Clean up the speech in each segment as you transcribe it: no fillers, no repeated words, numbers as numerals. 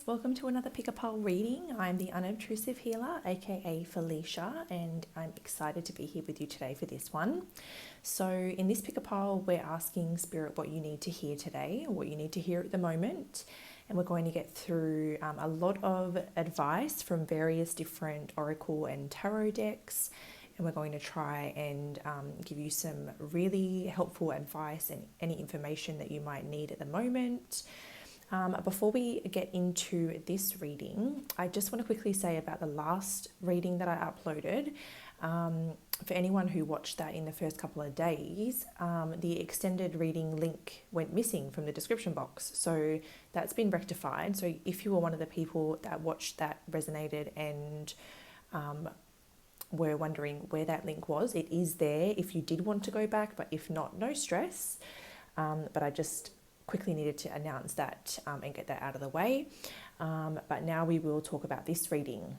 welcome to another Pick-a-Pole reading. I'm the unobtrusive healer, aka Felicia, and I'm excited to be here with you today for this one. So in this Pick-a-Pole, we're asking Spirit what you need to hear today, or what you need to hear at the moment. And we're going to get through a lot of advice from various different oracle and tarot decks. And we're going to try and give you some really helpful advice and any information that you might need at the moment. Before we get into this reading, I just want to quickly say about the last reading that I uploaded. For anyone who watched that in the first couple of days, the extended reading link went missing from the description box. So that's been rectified. So if you were one of the people that watched that, resonated, and were wondering where that link was, it is there if you did want to go back, but if not, no stress. But I just quickly needed to announce that and get that out of the way. But now we will talk about this reading.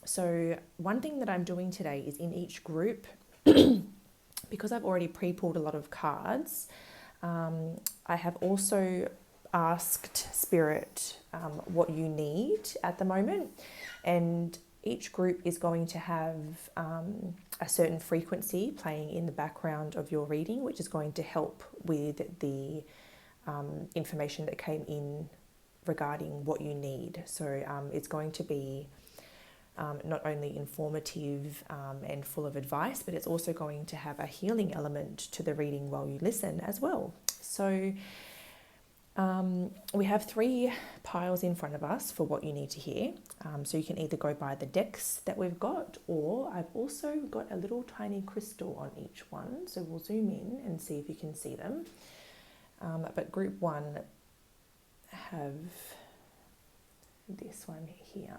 So one thing that I'm doing today is in each group, because I've already pre-pulled a lot of cards, I have also asked Spirit what you need at the moment. And each group is going to have a certain frequency playing in the background of your reading, which is going to help with the information that came in regarding what you need. So it's going to be not only informative and full of advice, but it's also going to have a healing element to the reading while you listen as well. So we have 3 piles in front of us for what you need to hear. So you can either go by the decks that we've got, or I've also got a little tiny crystal on each one. So we'll zoom in and see if you can see them. But group 1 have this one here.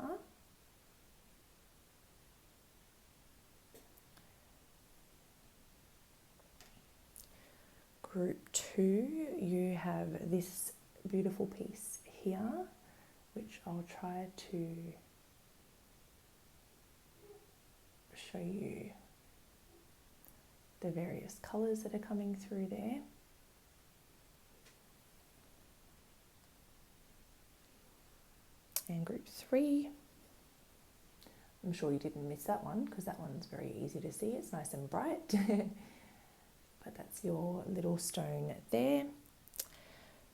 Group 2, you have this beautiful piece here, which I'll try to show you the various colours that are coming through there. And group 3, I'm sure you didn't miss that one because that one's very easy to see. It's nice and bright. But that's your little stone there.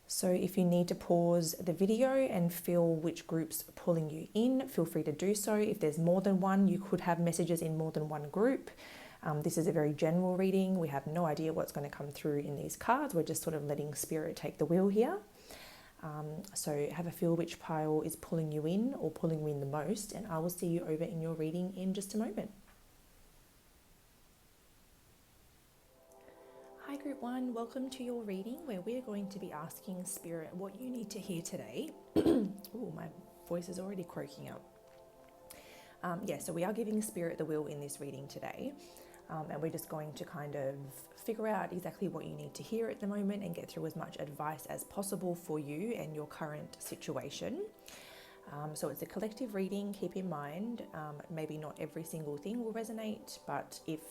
So if you need to pause the video and feel which group's pulling you in, feel free to do so. If there's more than one, you could have messages in more than one group. This is a very general reading. We have no idea what's going to come through in these cards. We're just sort of letting Spirit take the wheel here. So have a feel which pile is pulling you in or pulling you in the most, and I will see you over in your reading in just a moment. Hi group 1, welcome to your reading where we're going to be asking Spirit what you need to hear today. Oh, my voice is already croaking up. So we are giving Spirit the wheel in this reading today. And we're just going to kind of figure out exactly what you need to hear at the moment and get through as much advice as possible for you and your current situation. So it's a collective reading. Keep in mind, maybe not every single thing will resonate, but if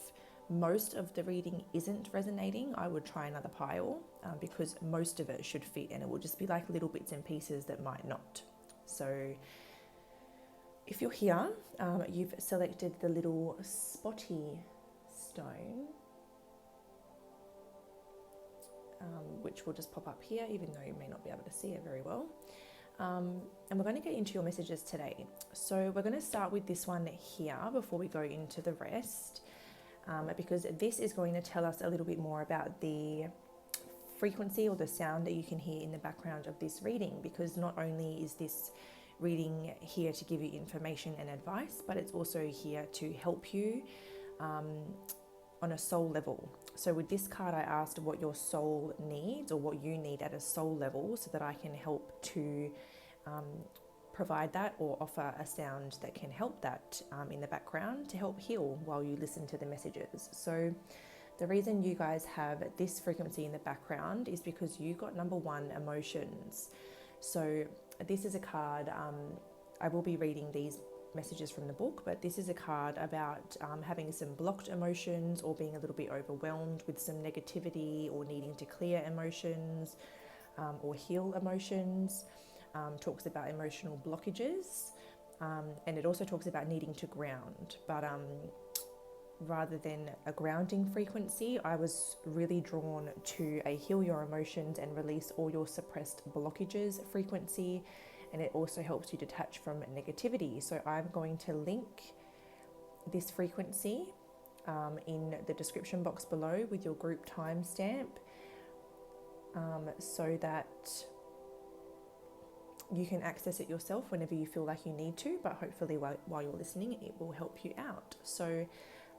most of the reading isn't resonating, I would try another pile because most of it should fit, and it will just be like little bits and pieces that might not. So if you're here, you've selected the little spotty stone, which will just pop up here, even though you may not be able to see it very well. And we're going to get into your messages today. So we're going to start with this one here before we go into the rest, because this is going to tell us a little bit more about the frequency or the sound that you can hear in the background of this reading, because not only is this reading here to give you information and advice, but it's also here to help you on a soul level. So with this card, I asked what your soul needs or what you need at a soul level so that I can help to provide that or offer a sound that can help that in the background to help heal while you listen to the messages. So the reason you guys have this frequency in the background is because you got number 1, emotions. So this is a card, I will be reading these messages from the book, but this is a card about having some blocked emotions or being a little bit overwhelmed with some negativity or needing to clear emotions or heal emotions. talks about emotional blockages, and it also talks about needing to ground. But rather than a grounding frequency, I was really drawn to a heal your emotions and release all your suppressed blockages frequency, and it also helps you detach from negativity. So I'm going to link this frequency in the description box below with your group timestamp, so that you can access it yourself whenever you feel like you need to, but hopefully while you're listening it will help you out. So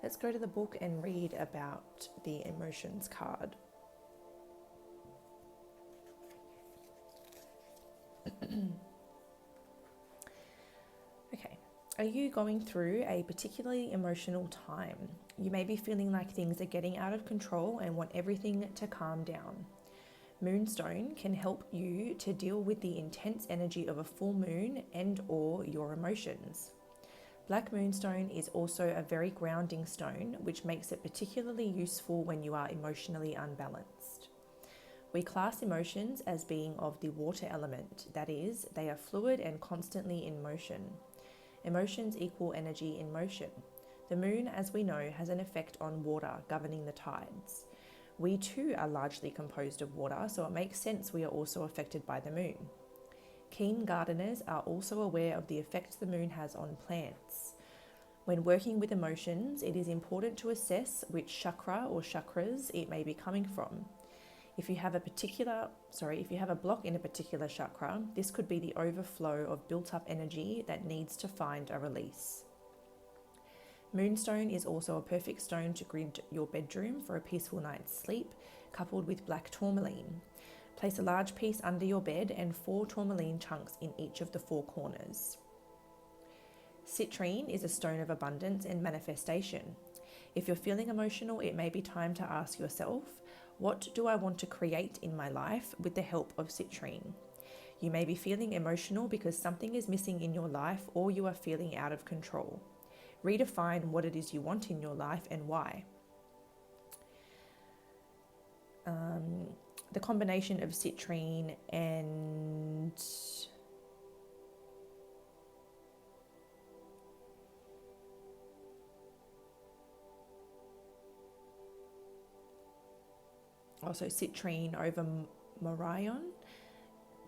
let's go to the book and read about the emotions card. Okay. Are you going through a particularly emotional time? You may be feeling like things are getting out of control and want everything to calm down. Moonstone can help you to deal with the intense energy of a full moon and or your emotions. Black moonstone is also a very grounding stone, which makes it particularly useful when you are emotionally unbalanced. We class emotions as being of the water element, that is, they are fluid and constantly in motion. Emotions equal energy in motion. The moon, as we know, has an effect on water, governing the tides. We too are largely composed of water, so it makes sense we are also affected by the moon. Keen gardeners are also aware of the effects the moon has on plants. When working with emotions, it is important to assess which chakra or chakras it may be coming from. If you have a block in a particular chakra, this could be the overflow of built-up energy that needs to find a release. Moonstone is also a perfect stone to grid your bedroom for a peaceful night's sleep, coupled with black tourmaline. Place a large piece under your bed and 4 tourmaline chunks in each of the 4 corners. Citrine is a stone of abundance and manifestation. If you're feeling emotional, it may be time to ask yourself, what do I want to create in my life with the help of citrine? You may be feeling emotional because something is missing in your life or you are feeling out of control. Redefine what it is you want in your life and why. The combination of citrine and also citrine over Morion,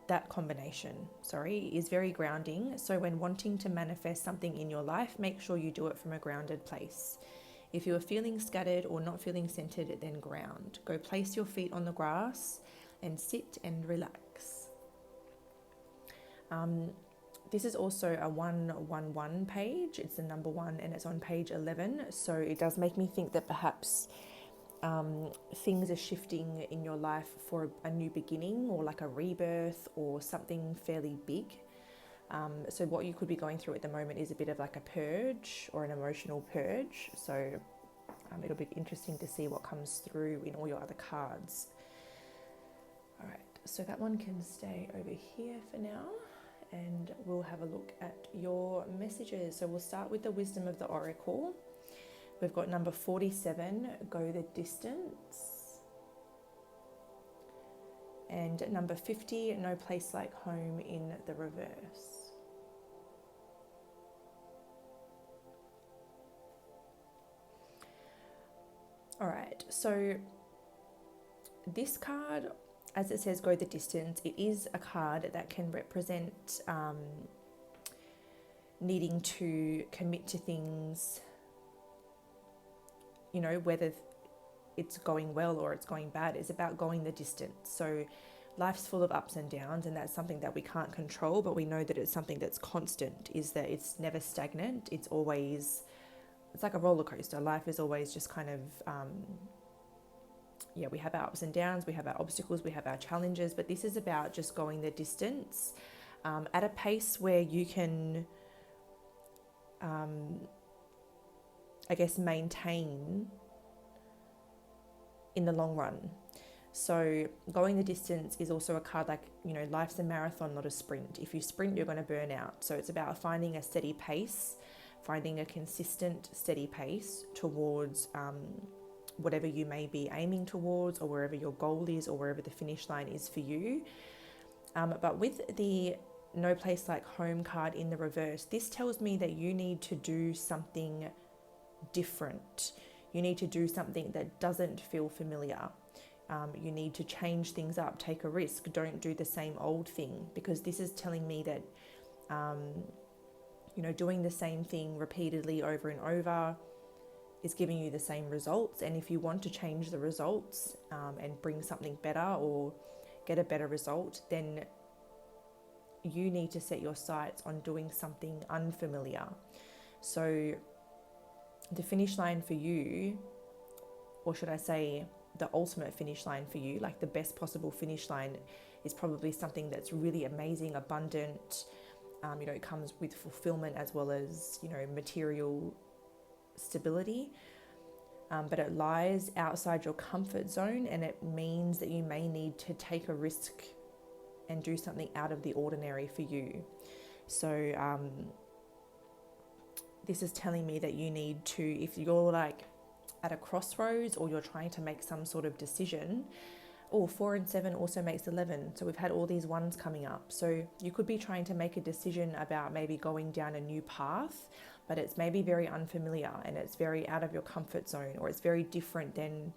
that combination, is very grounding. So when wanting to manifest something in your life, make sure you do it from a grounded place. If you are feeling scattered or not feeling centered, then ground. Go place your feet on the grass and sit and relax. This is also a 111 page. It's the number 1 and it's on page 11. So it does make me think that perhaps things are shifting in your life for a new beginning or like a rebirth or something fairly big. So what you could be going through at the moment is a bit of like a purge or an emotional purge. So it'll be interesting to see what comes through in all your other cards. All right, so that one can stay over here for now and we'll have a look at your messages. So we'll start with the wisdom of the oracle. We've got number 47, go the distance. And number 50, no place like home in the reverse. All right, so this card, as it says, go the distance, it is a card that can represent needing to commit to things, you know, whether it's going well or it's going bad. It's about going the distance. So life's full of ups and downs, and that's something that we can't control, but we know that it's something that's constant, is that it's never stagnant. It's like a roller coaster. Life is always just kind of, we have our ups and downs, we have our obstacles, we have our challenges, but this is about just going the distance at a pace where you can, maintain in the long run. So going the distance is also a card like, you know, life's a marathon, not a sprint. If you sprint, you're going to burn out. So it's about finding a steady pace, finding a consistent, steady pace towards whatever you may be aiming towards, or wherever your goal is, or wherever the finish line is for you. But with the no place like home card in the reverse. This tells me that you need to do something different. You need to do something that doesn't feel familiar. You need to change things up, take a risk. Don't do the same old thing, because this is telling me that, doing the same thing repeatedly over and over is giving you the same results. And if you want to change the results and bring something better or get a better result, then you need to set your sights on doing something unfamiliar. So the finish line for you, or should I say the ultimate finish line for you, like the best possible finish line, is probably something that's really amazing, abundant. It comes with fulfillment as well as, material stability. But it lies outside your comfort zone, and it means that you may need to take a risk and do something out of the ordinary for you. So this is telling me that you need to, if you're like at a crossroads or you're trying to make some sort of decision. 4 and 7 also makes 11. So we've had all these ones coming up. So you could be trying to make a decision about maybe going down a new path, but it's maybe very unfamiliar and it's very out of your comfort zone, or it's very different than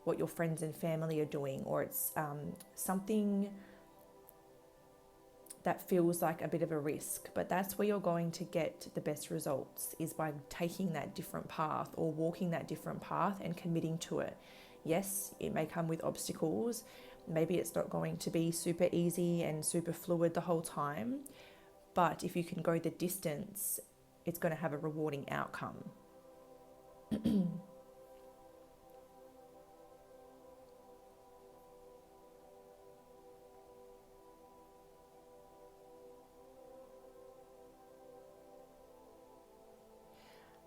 what your friends and family are doing, or it's something that feels like a bit of a risk. But that's where you're going to get the best results, is by taking that different path or walking that different path and committing to it. Yes, it may come with obstacles. Maybe it's not going to be super easy and super fluid the whole time, but if you can go the distance, it's going to have a rewarding outcome.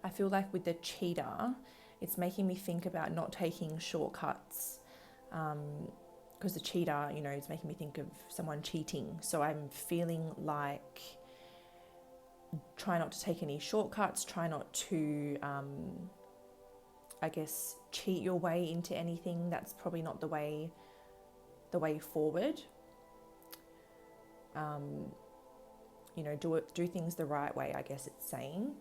I feel like with the cheetah, it's making me think about not taking shortcuts, because the cheetah, is making me think of someone cheating. So I'm feeling like try not to take any shortcuts, try not to, cheat your way into anything. That's probably not the way forward. Do things the right way, I guess it's saying.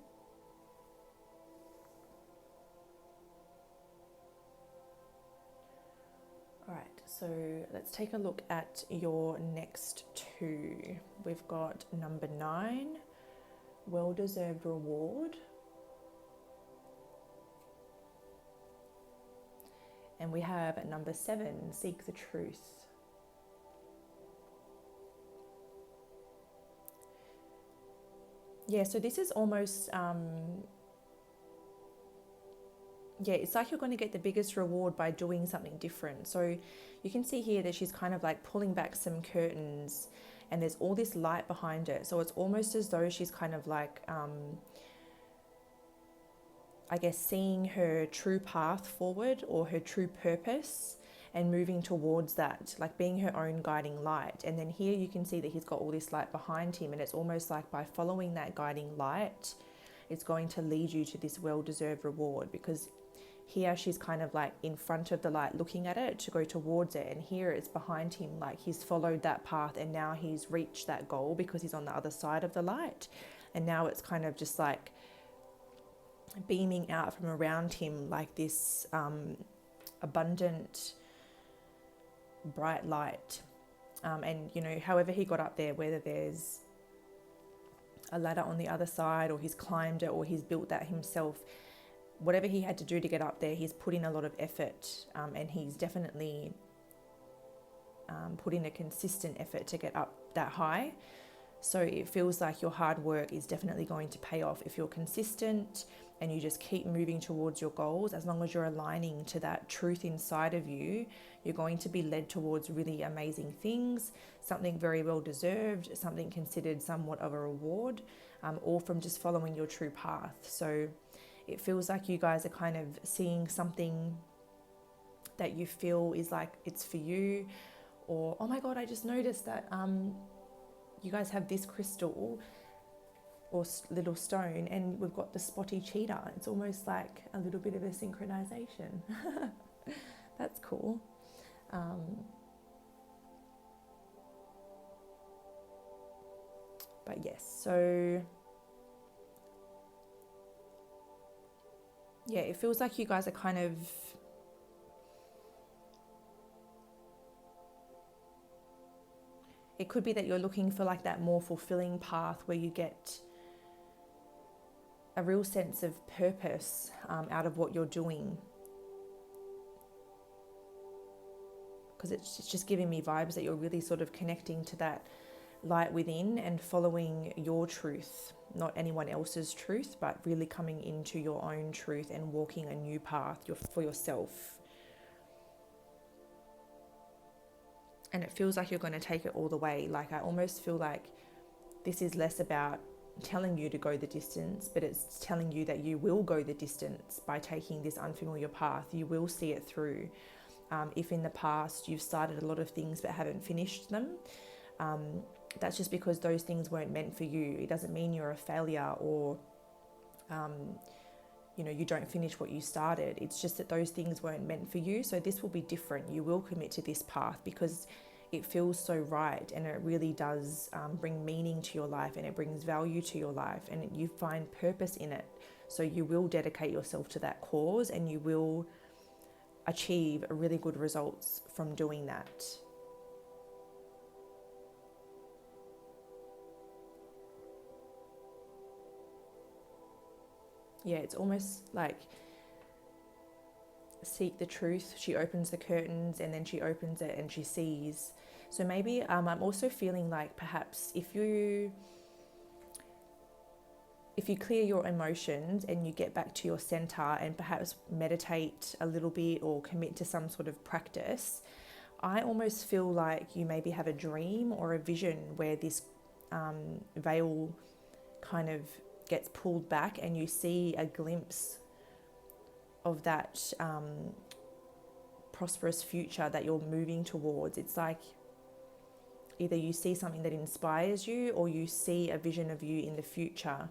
All right, so let's take a look at your next two. We've got number 9, well-deserved reward. And we have number 7, seek the truth. Yeah, so this is almost... it's like you're going to get the biggest reward by doing something different. So you can see here that she's kind of like pulling back some curtains and there's all this light behind it. So it's almost as though she's kind of like, seeing her true path forward or her true purpose and moving towards that, like being her own guiding light. And then here you can see that he's got all this light behind him, and it's almost like by following that guiding light, it's going to lead you to this well-deserved reward, because here she's kind of like in front of the light looking at it to go towards it, and here it's behind him, like he's followed that path and now he's reached that goal because he's on the other side of the light. And now it's kind of just like beaming out from around him like this abundant bright light. And however he got up there, whether there's a ladder on the other side or he's climbed it or he's built that himself, whatever he had to do to get up there, he's put in a lot of effort, and he's definitely put in a consistent effort to get up that high. So it feels like your hard work is definitely going to pay off if you're consistent and you just keep moving towards your goals. As long as you're aligning to that truth inside of you, you're going to be led towards really amazing things, something very well deserved, something considered somewhat of a reward, or from just following your true path. So it feels like you guys are kind of seeing something that you feel is like it's for you, or, oh my God, I just noticed that you guys have this crystal or little stone and we've got the spotty cheetah. It's almost like a little bit of a synchronization. That's cool. But yes, so yeah, it feels like you guys are kind of, it could be that you're looking for like that more fulfilling path where you get a real sense of purpose out of what you're doing. Because it's just giving me vibes that you're really sort of connecting to that light within and following your truth, not anyone else's truth, but really coming into your own truth and walking a new path for yourself. And it feels like you're going to take it all the way. Like I almost feel like this is less about telling you to go the distance, but it's telling you that you will go the distance by taking this unfamiliar path. You will see it through. If in the past you've started a lot of things but haven't finished them, that's just because those things weren't meant for you. It doesn't mean you're a failure or you don't finish what you started. It's just that those things weren't meant for you. So this will be different. You will commit to this path because it feels so right, and it really does bring meaning to your life, and it brings value to your life, and you find purpose in it. So you will dedicate yourself to that cause, and you will achieve really good results from doing that. Yeah, it's almost like seek the truth. She opens the curtains and then she opens it and she sees. So maybe I'm also feeling like perhaps if you clear your emotions and you get back to your center and perhaps meditate a little bit or commit to some sort of practice, I almost feel like you maybe have a dream or a vision where this veil kind of gets pulled back and you see a glimpse of that prosperous future that you're moving towards. It's like either you see something that inspires you or you see a vision of you in the future,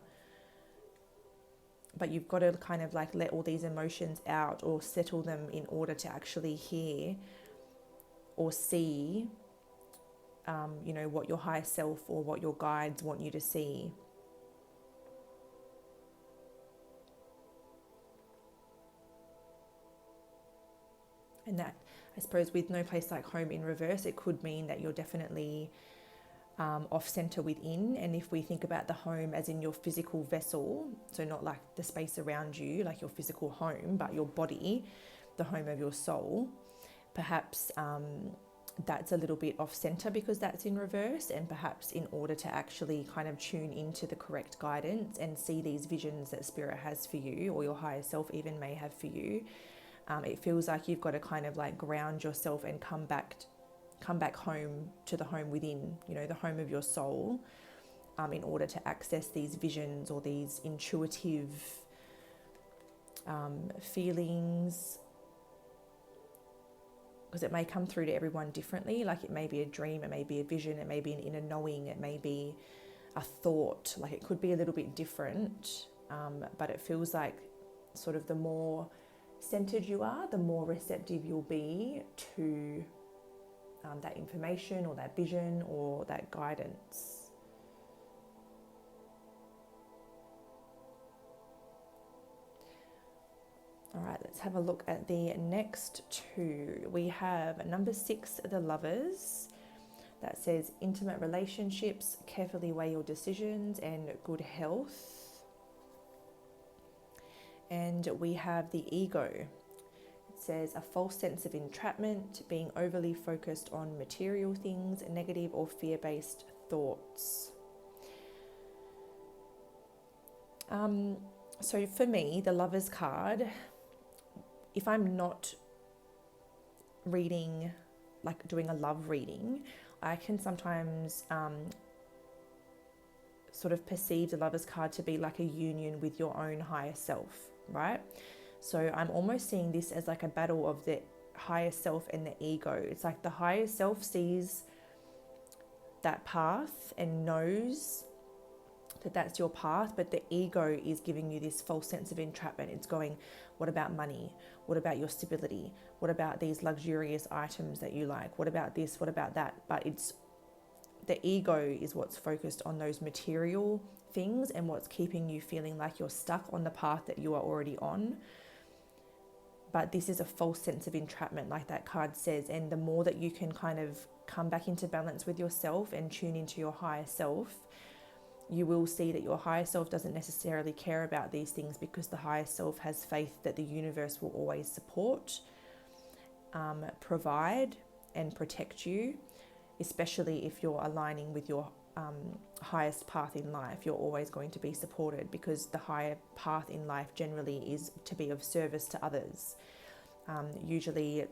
but you've got to kind of like let all these emotions out or settle them in order to actually hear or see what your higher self or what your guides want you to see. And that, I suppose, with no place like home in reverse, it could mean that you're definitely off center within. And if we think about the home as in your physical vessel, so not like the space around you, like your physical home, but your body, the home of your soul, perhaps that's a little bit off center because that's in reverse. And perhaps in order to actually kind of tune into the correct guidance and see these visions that spirit has for you, or your higher self even may have for you, it feels like you've got to kind of like ground yourself and come back home to the home within, the home of your soul, in order to access these visions or these intuitive feelings, because it may come through to everyone differently. Like it may be a dream, it may be a vision, it may be an inner knowing, it may be a thought, like it could be a little bit different, but it feels like sort of the more centered you are, the more receptive you'll be to that information or that vision or that guidance. All right, let's have a look at the next two. We have number 6, the Lovers. That says intimate relationships, carefully weigh your decisions, and good health. And we have the Ego. It says a false sense of entrapment, being overly focused on material things, negative or fear-based thoughts. So for me, the Lovers card, if I'm not reading, like doing a love reading, I can sometimes sort of perceive the Lovers card to be like a union with your own higher self, right? So I'm almost seeing this as like a battle of the higher self and the ego. It's like the higher self sees that path and knows that that's your path, but the ego is giving you this false sense of entrapment. It's going, what about money? What about your stability? What about these luxurious items that you like? What about this? What about that? But it's the ego is what's focused on those material things and what's keeping you feeling like you're stuck on the path that you are already on. But this is a false sense of entrapment, like that card says. And the more that you can kind of come back into balance with yourself and tune into your higher self, you will see that your higher self doesn't necessarily care about these things, because the higher self has faith that the universe will always support, provide and protect you, especially if you're aligning with your highest path in life. You're always going to be supported, because the higher path in life generally is to be of service to others. Usually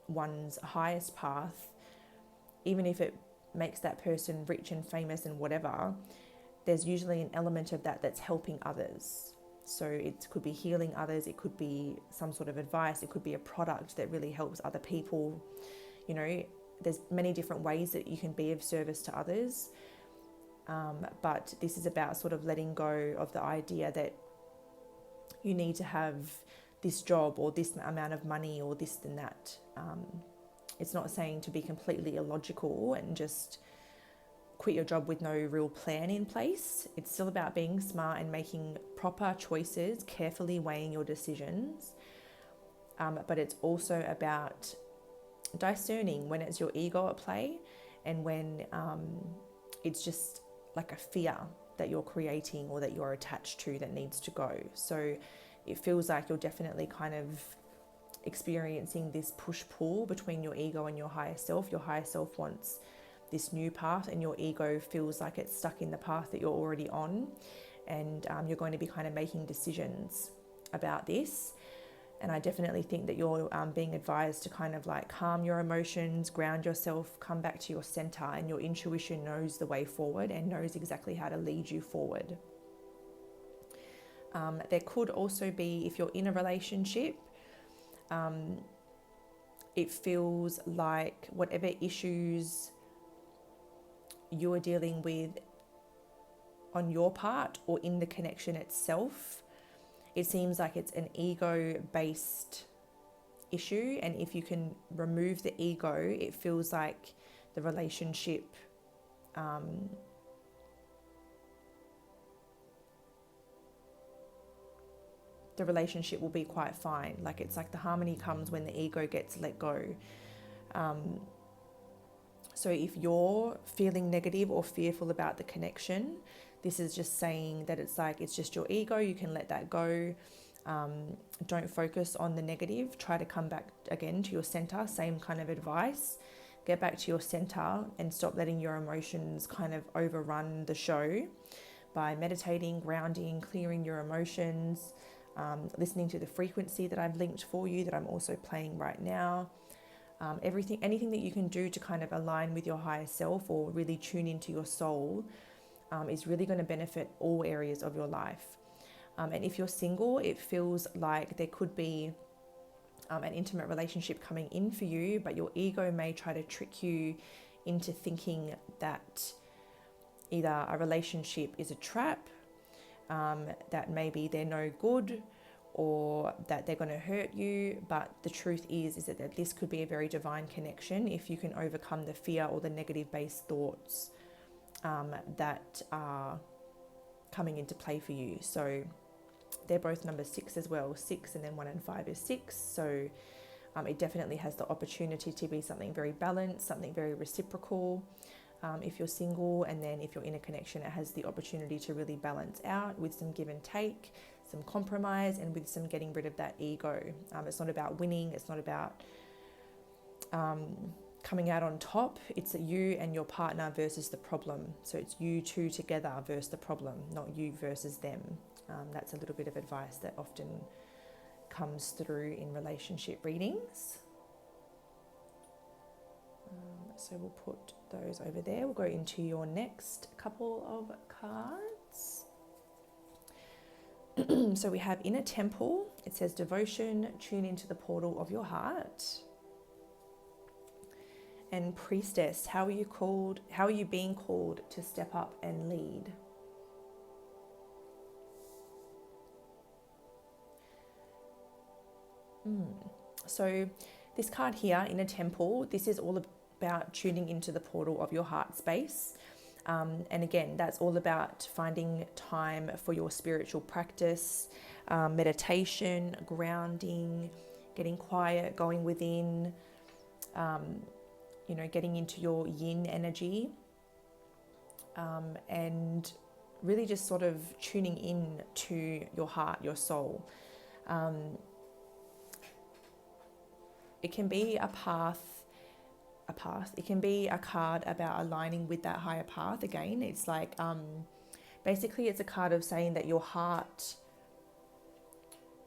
one's highest path, even if it makes that person rich and famous and whatever, there's usually an element of that that's helping others. So it could be healing others, it could be some sort of advice, it could be a product that really helps other people. You know, there's many different ways that you can be of service to others. But this is about sort of letting go of the idea that you need to have this job or this amount of money or this and that. It's not saying to be completely illogical and just quit your job with no real plan in place. It's still about being smart and making proper choices, carefully weighing your decisions. But it's also about discerning when it's your ego at play and when it's just like a fear that you're creating or that you're attached to that needs to go. So it feels like you're definitely kind of experiencing this push-pull between your ego and your higher self. Your higher self wants this new path and your ego feels like it's stuck in the path that you're already on, and you're going to be kind of making decisions about this. And I definitely think that you're being advised to kind of like calm your emotions, ground yourself, come back to your center, and your intuition knows the way forward and knows exactly how to lead you forward. There could also be, if you're in a relationship, it feels like whatever issues you are dealing with on your part or in the connection itself, it seems like it's an ego-based issue. And if you can remove the ego, it feels like the relationship will be quite fine. Like it's like the harmony comes when the ego gets let go. So if you're feeling negative or fearful about the connection, this is just saying that it's like, it's just your ego. You can let that go. Don't focus on the negative. Try to come back again to your center. Same kind of advice. Get back to your center and stop letting your emotions kind of overrun the show by meditating, grounding, clearing your emotions, listening to the frequency that I've linked for you that I'm also playing right now. Anything that you can do to kind of align with your higher self or really tune into your soul is really going to benefit all areas of your life. And if you're single, it feels like there could be an intimate relationship coming in for you, but your ego may try to trick you into thinking that either a relationship is a trap, that maybe they're no good, or that they're going to hurt you. But the truth is that this could be a very divine connection if you can overcome the fear or the negative based thoughts that are coming into play for you. So they're both number 6 as well. 6 and then 1 and 5 is 6. So it definitely has the opportunity to be something very balanced, something very reciprocal. If you're single, and then if you're in a connection, it has the opportunity to really balance out with some give and take, some compromise, and with some getting rid of that ego. It's not about winning. It's not about coming out on top. It's you and your partner versus the problem. So it's you two together versus the problem, not you versus them. That's a little bit of advice that often comes through in relationship readings. So we'll put those over there. We'll go into your next couple of cards. So we have Inner Temple. It says devotion, tune into the portal of your heart. And Priestess, how are you being called to step up and lead? So this card here, Inner Temple, this is all about tuning into the portal of your heart space. And again, that's all about finding time for your spiritual practice, meditation, grounding, getting quiet, going within, getting into your yin energy, and really just sort of tuning in to your heart, your soul. It can be a path. It can be a card about aligning with that higher path. Again, it's like, basically it's a card of saying that your heart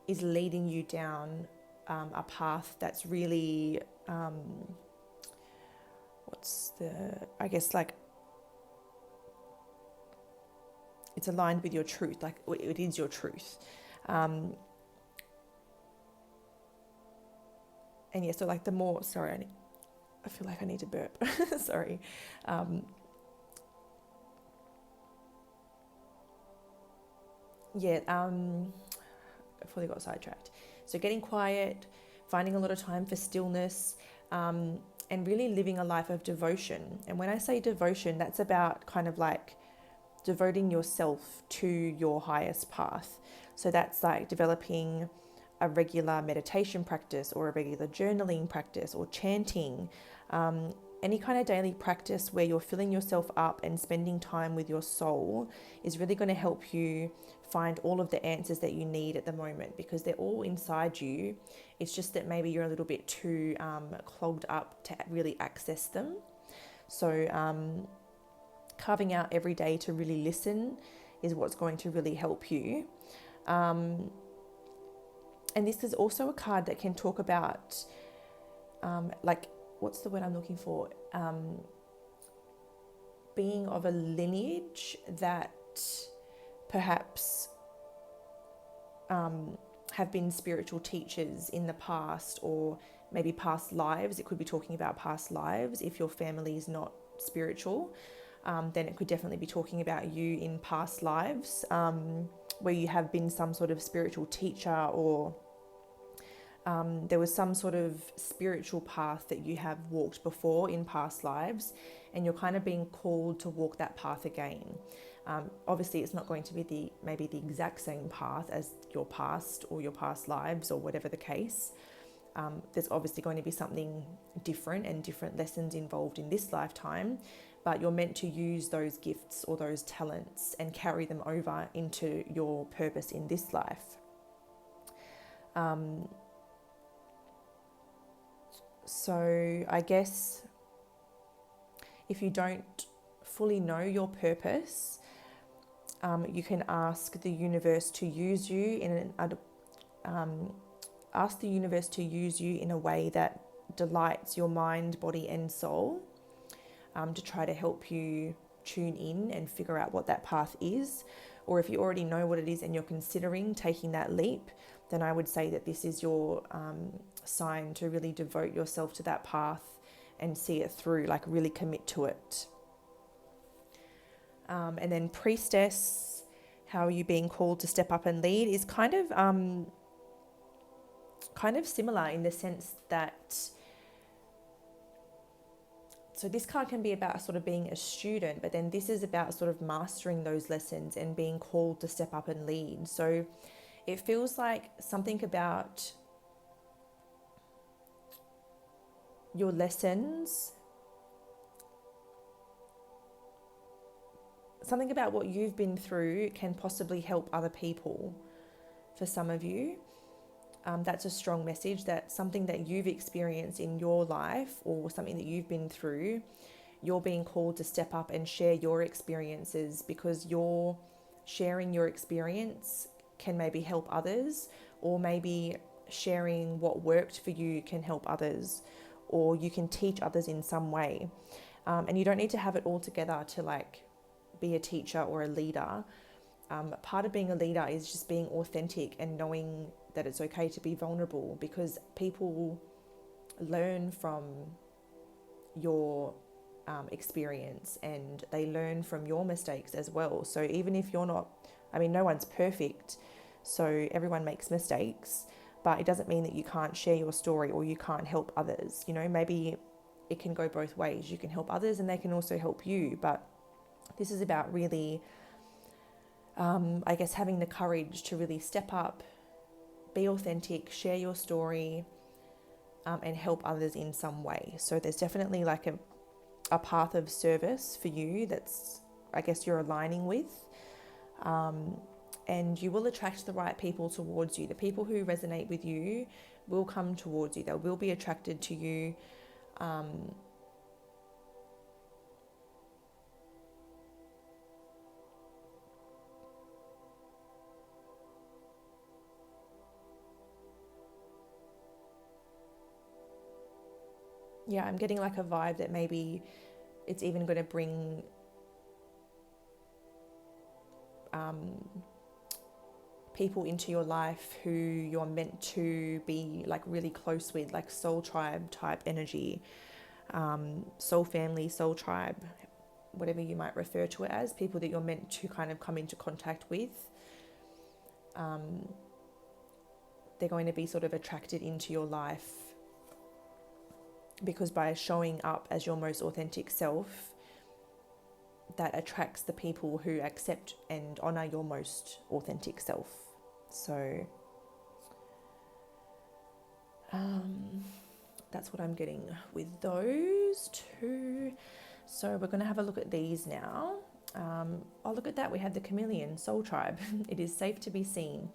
is leading you down a path that's really, it's aligned with your truth, like it is your truth. And yeah, so like the more, I feel like I need to burp. Sorry. I fully got sidetracked. So getting quiet, finding a lot of time for stillness, and really living a life of devotion. And when I say devotion, that's about kind of like devoting yourself to your highest path. So that's like developing a regular meditation practice or a regular journaling practice or chanting, any kind of daily practice where you're filling yourself up and spending time with your soul is really going to help you find all of the answers that you need at the moment, because they're all inside you. It's just that maybe you're a little bit too clogged up to really access them. So carving out every day to really listen is what's going to really help you. And this is also a card that can talk about, what's the word I'm looking for? Being of a lineage that perhaps have been spiritual teachers in the past, or maybe past lives. It could be talking about past lives. If your family is not spiritual, then it could definitely be talking about you in past lives, where you have been some sort of spiritual teacher, or there was some sort of spiritual path that you have walked before in past lives, and you're kind of being called to walk that path again. Obviously, it's not going to be maybe the exact same path as your past or your past lives or whatever the case. There's obviously going to be something different and different lessons involved in this lifetime, but you're meant to use those gifts or those talents and carry them over into your purpose in this life. So I guess if you don't fully know your purpose, you can ask the universe to use you in a way that delights your mind, body, and soul, to try to help you tune in and figure out what that path is. Or if you already know what it is and you're considering taking that leap, then I would say that this is your sign to really devote yourself to that path and see it through, like really commit to it. And then priestess, how are you being called to step up and lead, is kind of similar in the sense that, so this card can be about sort of being a student, but then this is about sort of mastering those lessons and being called to step up and lead. So it feels like something about your lessons, something about what you've been through can possibly help other people. For some of you, that's a strong message, that something that you've experienced in your life or something that you've been through, you're being called to step up and share your experiences, because you're sharing your experience can maybe help others, or maybe sharing what worked for you can help others, or you can teach others in some way. And you don't need to have it all together to like be a teacher or a leader. Part of being a leader is just being authentic and knowing that it's okay to be vulnerable, because people learn from your experience and they learn from your mistakes as well. So even if you're not, no one's perfect, so everyone makes mistakes, but it doesn't mean that you can't share your story or you can't help others. Maybe it can go both ways. You can help others and they can also help you. But this is about really, I guess, having the courage to really step up, be authentic, share your story, and help others in some way. So there's definitely like a path of service for you that's, I guess, you're aligning with. And you will attract the right people towards you. The people who resonate with you will come towards you. They will be attracted to you. Yeah, I'm getting like a vibe that maybe it's even going to bring people into your life who you're meant to be like really close with, like soul tribe type energy, soul family, soul tribe, whatever you might refer to it as, people that you're meant to kind of come into contact with. They're going to be sort of attracted into your life because by showing up as your most authentic self, that attracts the people who accept and honor your most authentic self. So that's what I'm getting with those two. So we're going to have a look at these now. Oh, look at that. We have the chameleon, soul tribe. It is safe to be seen.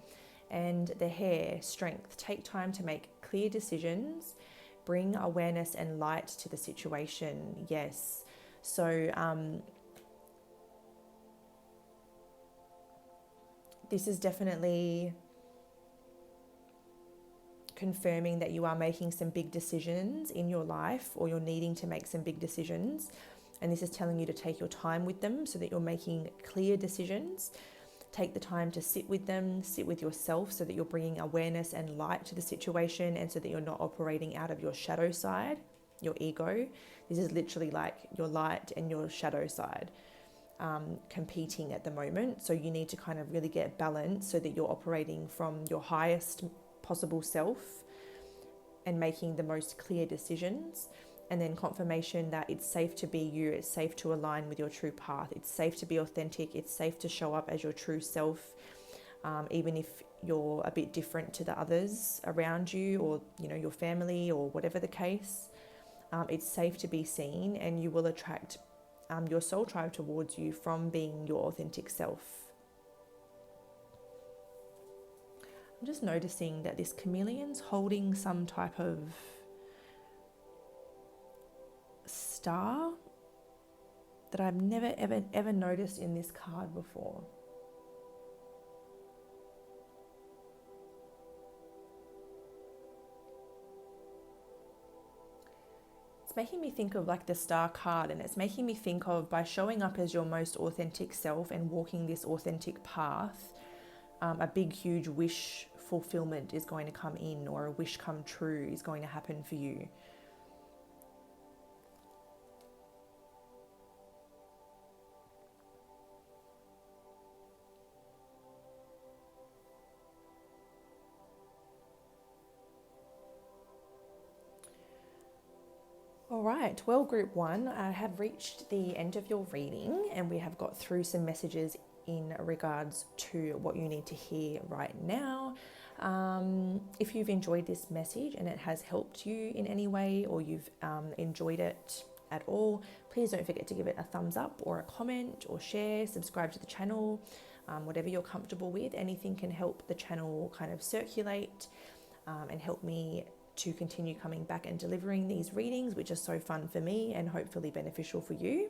And the hare, strength. Take time to make clear decisions. Bring awareness and light to the situation. Yes. So this is definitely confirming that you are making some big decisions in your life, or you're needing to make some big decisions. And this is telling you to take your time with them so that you're making clear decisions. Take the time to sit with them, sit with yourself so that you're bringing awareness and light to the situation, and so that you're not operating out of your shadow side, your ego. This is literally like your light and your shadow side competing at the moment. So you need to kind of really get balance so that you're operating from your highest possible self and making the most clear decisions. And then confirmation that it's safe to be you, it's safe to align with your true path, it's safe to be authentic, it's safe to show up as your true self, even if you're a bit different to the others around you, or your family, or whatever the case. It's safe to be seen, and you will attract your soul tribe towards you from being your authentic self. I'm just noticing that this chameleon's holding some type of star that I've never ever noticed in this card before. It's making me think of like the star card, and it's making me think of, by showing up as your most authentic self and walking this authentic path, a big huge wish fulfillment is going to come in, or a wish come true is going to happen for you. All right, well, group one, I have reached the end of your reading, and we have got through some messages in regards to what you need to hear right now. If you've enjoyed this message and it has helped you in any way, or you've enjoyed it at all, please don't forget to give it a thumbs up or a comment or share, subscribe to the channel, whatever you're comfortable with. Anything can help the channel kind of circulate and help me to continue coming back and delivering these readings, which are so fun for me and hopefully beneficial for you.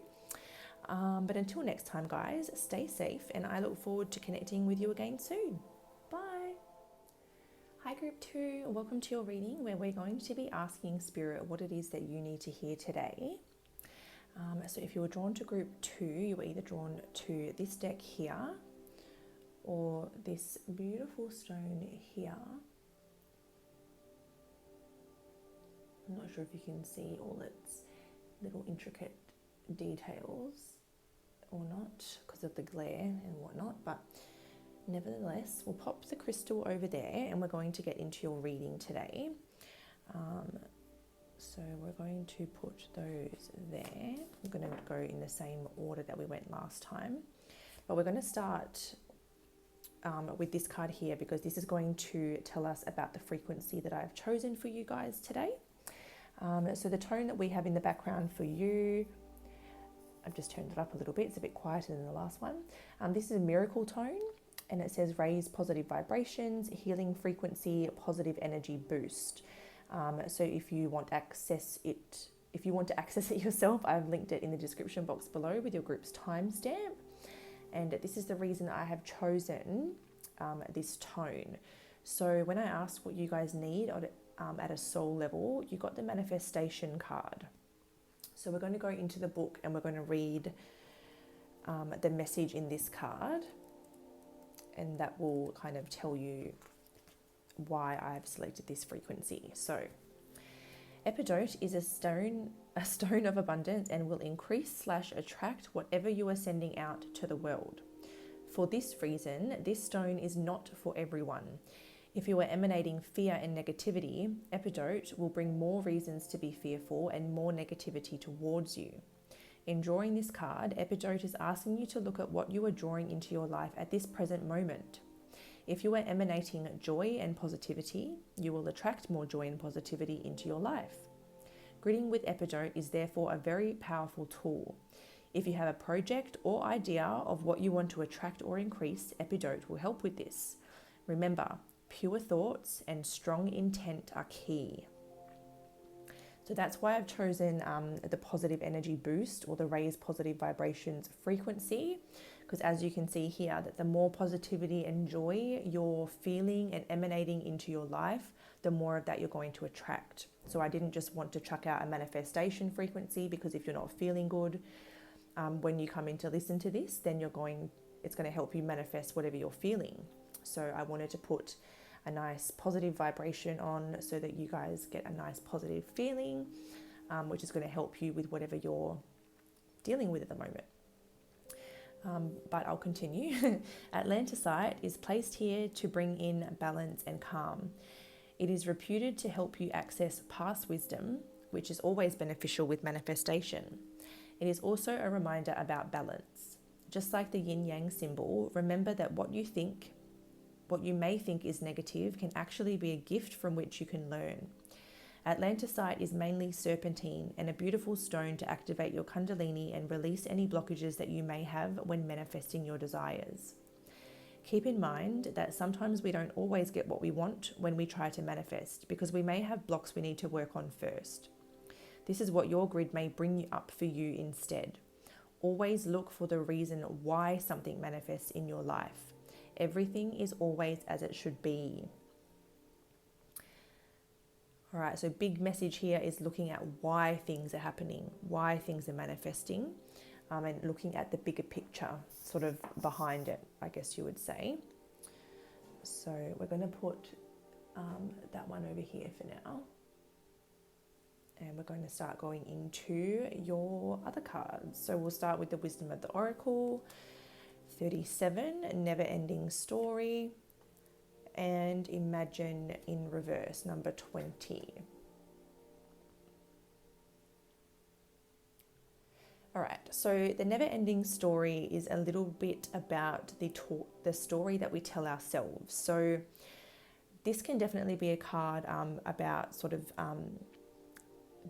But until next time, guys, stay safe, and I look forward to connecting with you again soon. Bye. Hi, group two. Welcome to your reading, where we're going to be asking Spirit what it is that you need to hear today. So if you were drawn to group two, you were either drawn to this deck here or this beautiful stone here. I'm not sure if you can see all its little intricate details or not because of the glare and whatnot, but nevertheless, we'll pop the crystal over there and we're going to get into your reading today. So we're going to put those there. We're going to go in the same order that we went last time. But we're going to start with this card here, because this is going to tell us about the frequency that I've chosen for you guys today. So the tone that we have in the background for you, I've just turned it up a little bit. It's a bit quieter than the last one. This is a miracle tone, and it says raise positive vibrations, healing frequency, positive energy boost. So if you want to access it yourself, I've linked it in the description box below with your group's timestamp. And this is the reason I have chosen this tone. So when I asked what you guys need at a soul level, you got the manifestation card. So we're going to go into the book and we're going to read the message in this card, and that will kind of tell you why I've selected this frequency. So epidote is a stone of abundance, and will increase/attract whatever you are sending out to the world. For this reason, this stone is not for everyone. If you are emanating fear and negativity, epidote will bring more reasons to be fearful and more negativity towards you. In drawing this card, epidote is asking you to look at what you are drawing into your life at this present moment. If you are emanating joy and positivity, you will attract more joy and positivity into your life. Gridding with epidote is therefore a very powerful tool. If you have a project or idea of what you want to attract or increase, epidote will help with this. Remember, pure thoughts and strong intent are key. So that's why I've chosen the positive energy boost, or the raise positive vibrations frequency, because as you can see here, that the more positivity and joy you're feeling and emanating into your life, the more of that you're going to attract. So I didn't just want to chuck out a manifestation frequency, because if you're not feeling good, when you come in to listen to this, then it's going to help you manifest whatever you're feeling. So I wanted to put a nice positive vibration on so that you guys get a nice positive feeling, which is going to help you with whatever you're dealing with at the moment. But I'll continue. Atlantisite is placed here to bring in balance and calm. It is reputed to help you access past wisdom, which is always beneficial with manifestation. It is also a reminder about balance. Just like the yin-yang symbol, remember that what you may think is negative can actually be a gift from which you can learn. Atlantisite is mainly serpentine and a beautiful stone to activate your kundalini and release any blockages that you may have when manifesting your desires. Keep in mind that sometimes we don't always get what we want when we try to manifest, because we may have blocks we need to work on first. This is what your grid may bring up for you instead. Always look for the reason why something manifests in your life. Everything is always as it should be. All right, so big message here is looking at why things are happening, why things are manifesting, and looking at the bigger picture sort of behind it, I guess you would say. So we're going to put that one over here for now. And we're going to start going into your other cards. So we'll start with the Wisdom of the Oracle, 37, Never Ending Story, and Imagine in Reverse, number 20. All right, so the Never Ending Story is a little bit about the story that we tell ourselves. So this can definitely be a card about sort of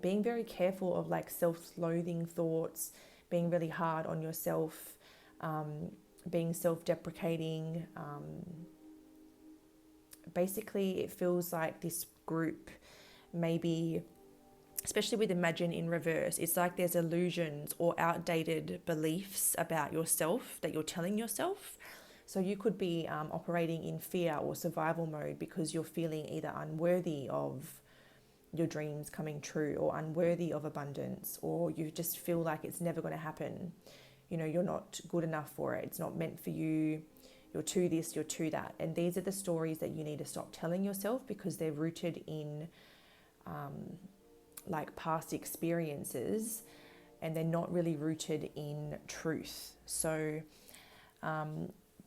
being very careful of like self-loathing thoughts, being really hard on yourself, being self-deprecating. Basically, it feels like this group, maybe, especially with Imagine in Reverse, it's like there's illusions or outdated beliefs about yourself that you're telling yourself. So you could be operating in fear or survival mode because you're feeling either unworthy of your dreams coming true, or unworthy of abundance, or you just feel like it's never going to happen. You know, you're not good enough for it. It's not meant for you. You're too this, you're too that. And these are the stories that you need to stop telling yourself, because they're rooted in like past experiences, and they're not really rooted in truth. So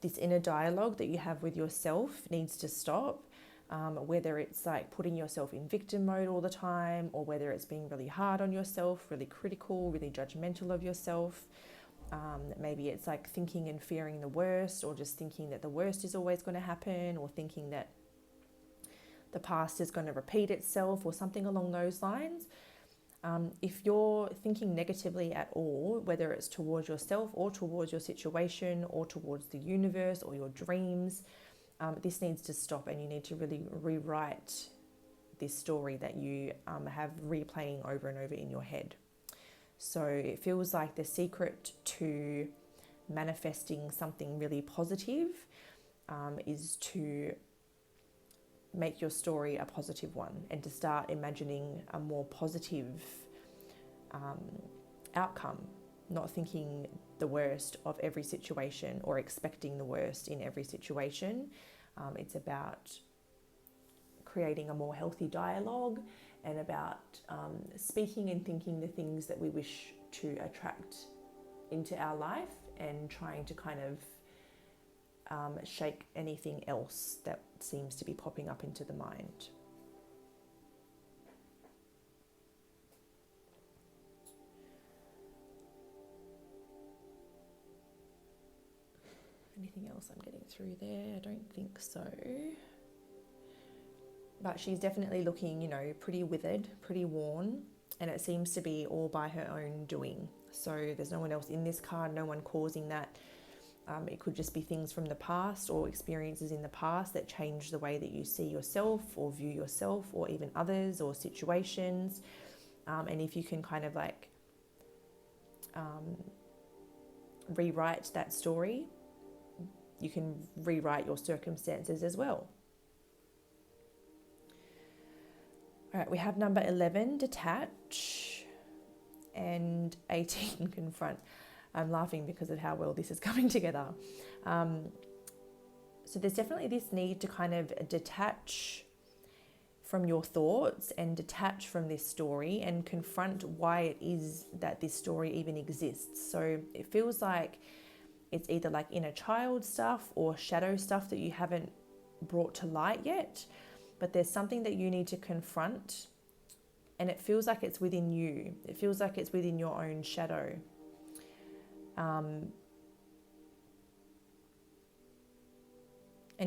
this inner dialogue that you have with yourself needs to stop. whether it's like putting yourself in victim mode all the time, or whether it's being really hard on yourself, really critical, really judgmental of yourself. Maybe it's like thinking and fearing the worst, or just thinking that the worst is always going to happen, or thinking that the past is going to repeat itself, or something along those lines. If you're thinking negatively at all, whether it's towards yourself or towards your situation or towards the universe or your dreams, this needs to stop, and you need to really rewrite this story that you have replaying over and over in your head. So it feels like the secret to manifesting something really positive is to make your story a positive one, and to start imagining a more positive outcome, not thinking the worst of every situation or expecting the worst in every situation. It's about creating a more healthy dialogue, and about speaking and thinking the things that we wish to attract into our life, and trying to kind of shake anything else that seems to be popping up into the mind. Anything else I'm getting through there? I don't think so. But she's definitely looking, pretty withered, pretty worn, and it seems to be all by her own doing. So there's no one else in this card, no one causing that. It could just be things from the past, or experiences in the past that change the way that you see yourself or view yourself, or even others or situations. And if you can kind of like rewrite that story, you can rewrite your circumstances as well. All right, we have number 11, detach, and 18, confront. I'm laughing because of how well this is coming together. So there's definitely this need to kind of detach from your thoughts and detach from this story, and confront why it is that this story even exists. So it feels like it's either like inner child stuff or shadow stuff that you haven't brought to light yet, but there's something that you need to confront, and it feels like it's within you. It feels like it's within your own shadow. And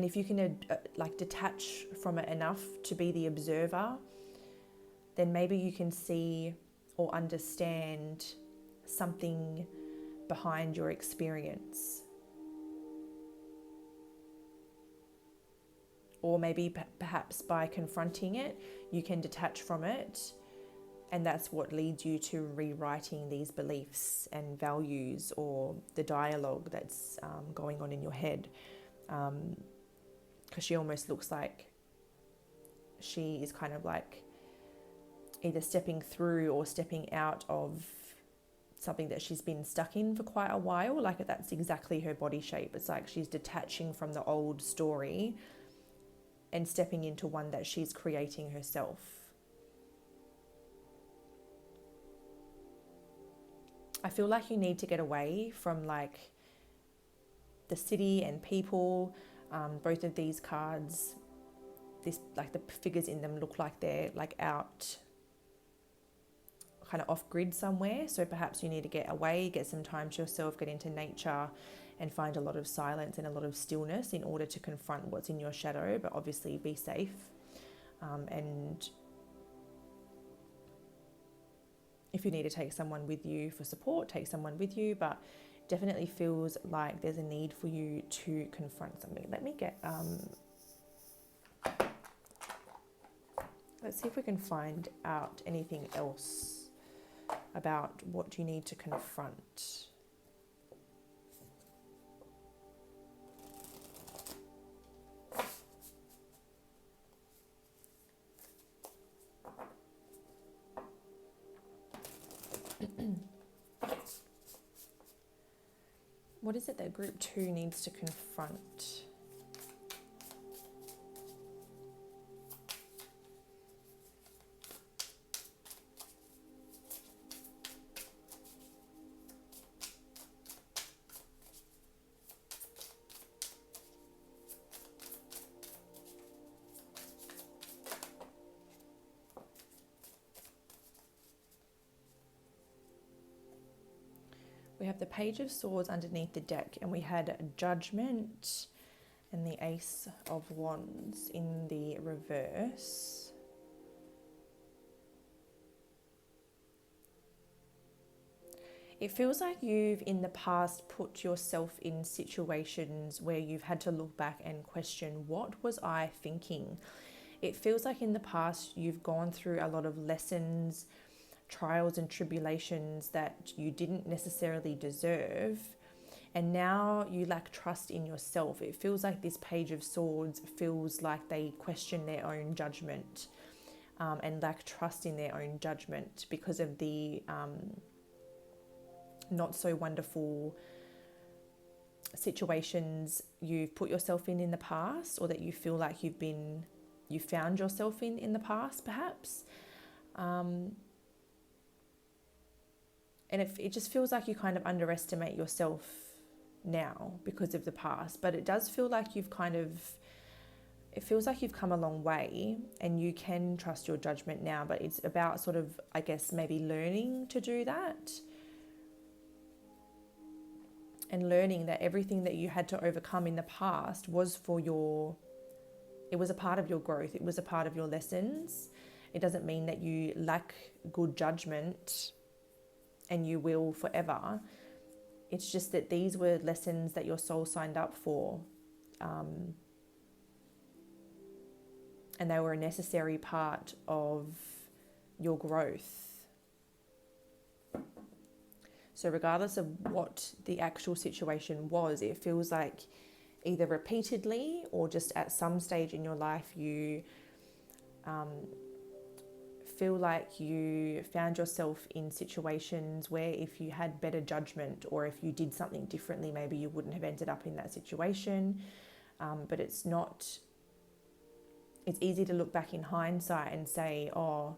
if you can detach from it enough to be the observer, then maybe you can see or understand something behind your experience. Or maybe perhaps by confronting it, you can detach from it, and that's what leads you to rewriting these beliefs and values, or the dialogue that's going on in your head. Because she almost looks like she is kind of like either stepping through or stepping out of something that she's been stuck in for quite a while. Like that's exactly her body shape. It's like she's detaching from the old story and stepping into one that she's creating herself. I feel like you need to get away from like the city and people. Both of these cards, the figures in them look like they're like out, kind of off grid somewhere. So perhaps you need to get away, get some time to yourself, get into nature, and find a lot of silence and a lot of stillness in order to confront what's in your shadow. But obviously be safe, and if you need to take someone with you for support, take someone with you, but definitely feels like there's a need for you to confront something. Let me get let's see if we can find out anything else about what you need to confront. What is it that group 2 needs to confront? We have the Page of Swords underneath the deck, and we had Judgment and the Ace of Wands in the reverse. It feels like you've in the past put yourself in situations where you've had to look back and question, what was I thinking? It feels like in the past you've gone through a lot of lessons, trials and tribulations that you didn't necessarily deserve, and now you lack trust in yourself. It feels like this Page of Swords feels like they question their own judgment, and lack trust in their own judgment because of the not so wonderful situations you've put yourself in the past, or that you feel like you found yourself in the past perhaps. And it just feels like you kind of underestimate yourself now because of the past, but it does feel like it feels like you've come a long way and you can trust your judgment now, but it's about sort of, I guess, maybe learning to do that, and learning that everything that you had to overcome in the past was it was a part of your growth, it was a part of your lessons. It doesn't mean that you lack good judgment and you will forever. It's just that these were lessons that your soul signed up for, and they were a necessary part of your growth. So regardless of what the actual situation was, it feels like either repeatedly or just at some stage in your life you feel like you found yourself in situations where if you had better judgment or if you did something differently, maybe you wouldn't have ended up in that situation. But it's easy to look back in hindsight and say, oh,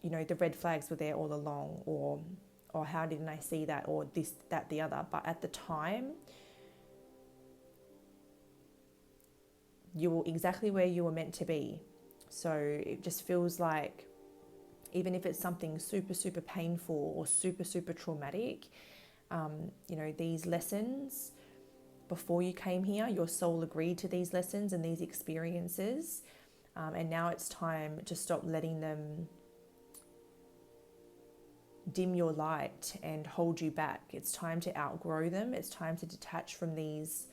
you know, the red flags were there all along, or how didn't I see that, or this, that, the other. But at the time, you were exactly where you were meant to be. So it just feels like, even if it's something super, super painful or super, super traumatic, you know, these lessons, before you came here, your soul agreed to these lessons and these experiences. And now it's time to stop letting them dim your light and hold you back. It's time to outgrow them. It's time to detach from these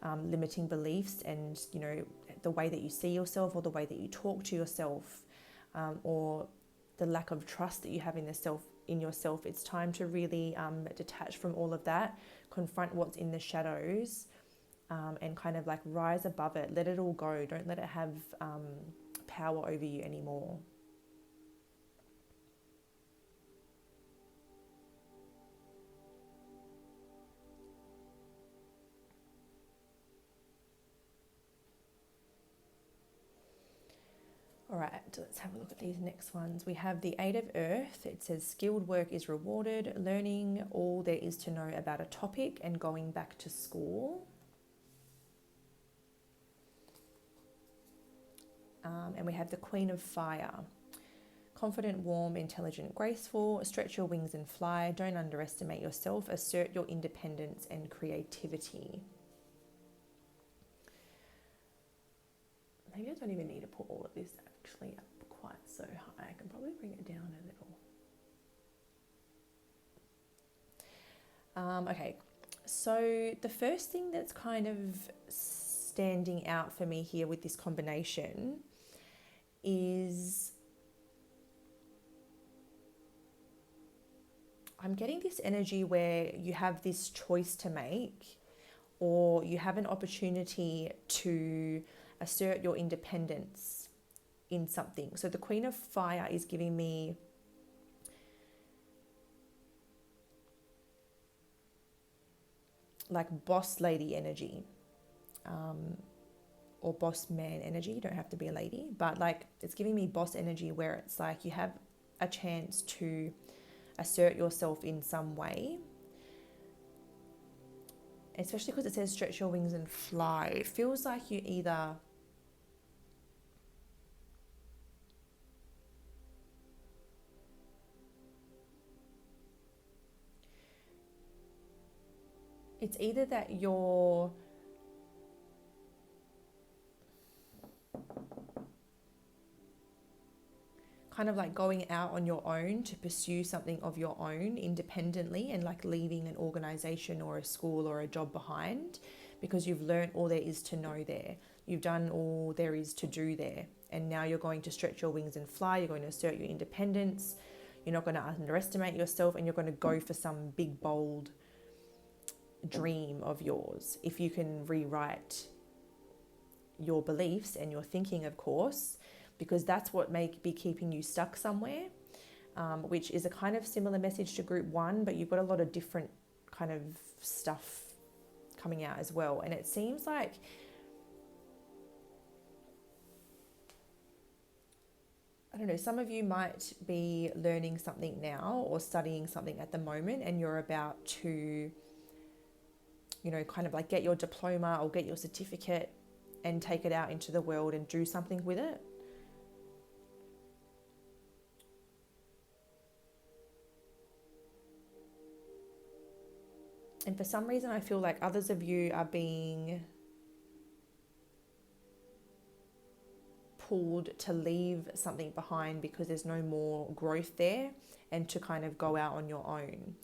limiting beliefs and, you know, the way that you see yourself or the way that you talk to yourself, or the lack of trust that you have in yourself. It's time to really detach from all of that, confront what's in the shadows, and kind of like rise above it. Let it all go. Don't let it have power over you anymore. All right, let's have a look at these next ones. We have the Eight of Earth. It says skilled work is rewarded, learning all there is to know about a topic and going back to school. And we have the Queen of Fire. Confident, warm, intelligent, graceful. Stretch your wings and fly. Don't underestimate yourself. Assert your independence and creativity. Maybe I don't even need to put all of this actually up quite so high. I can probably bring it down a little. Okay, so the first thing that's kind of standing out for me here with this combination is I'm getting this energy where you have this choice to make, or you have an opportunity to assert your independence in something. So the Queen of Fire is giving me like boss lady energy, or boss man energy. You don't have to be a lady, but like it's giving me boss energy where it's like you have a chance to assert yourself in some way. Especially because it says stretch your wings and fly. It feels like you either it's either that you're kind of like going out on your own to pursue something of your own independently, and like leaving an organization or a school or a job behind because you've learned all there is to know there. You've done all there is to do there. And now you're going to stretch your wings and fly. You're going to assert your independence. You're not going to underestimate yourself, and you're going to go for some big, bold dream of yours. If you can rewrite your beliefs and your thinking, of course, because that's what may be keeping you stuck somewhere, which is a kind of similar message to group 1, but you've got a lot of different kind of stuff coming out as well. And it seems like I don't know, some of you might be learning something now or studying something at the moment, and you're about to, you know, kind of like get your diploma or get your certificate and take it out into the world and do something with it. And for some reason, I feel like others of you are being pulled to leave something behind because there's no more growth there, and to kind of go out on your own.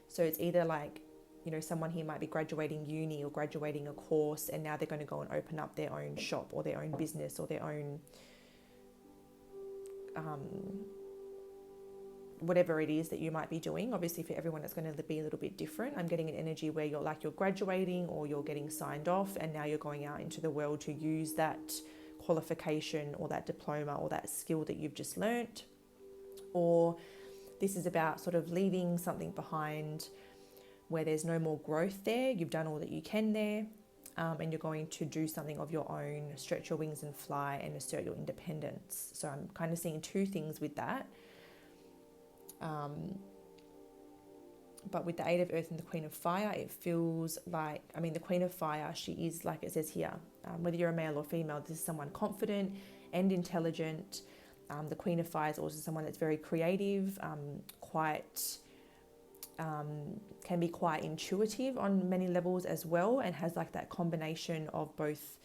So it's either like, you know, someone here might be graduating uni or graduating a course, and now they're going to go and open up their own shop or their own business or their own whatever it is that you might be doing. Obviously for everyone it's going to be a little bit different. I'm getting an energy where you're graduating or you're getting signed off, and now you're going out into the world to use that qualification or that diploma or that skill that you've just learnt. Or this is about sort of leaving something behind where there's no more growth there. You've done all that you can there, and you're going to do something of your own, stretch your wings and fly and assert your independence. So I'm kind of seeing two things with that. But with the 8 of Earth and the Queen of Fire, it feels like, I mean, the Queen of Fire, she is, like it says here, whether you're a male or female, this is someone confident and intelligent. The Queen of Fire is also someone that's very creative, can be quite intuitive on many levels as well, and has like that combination of both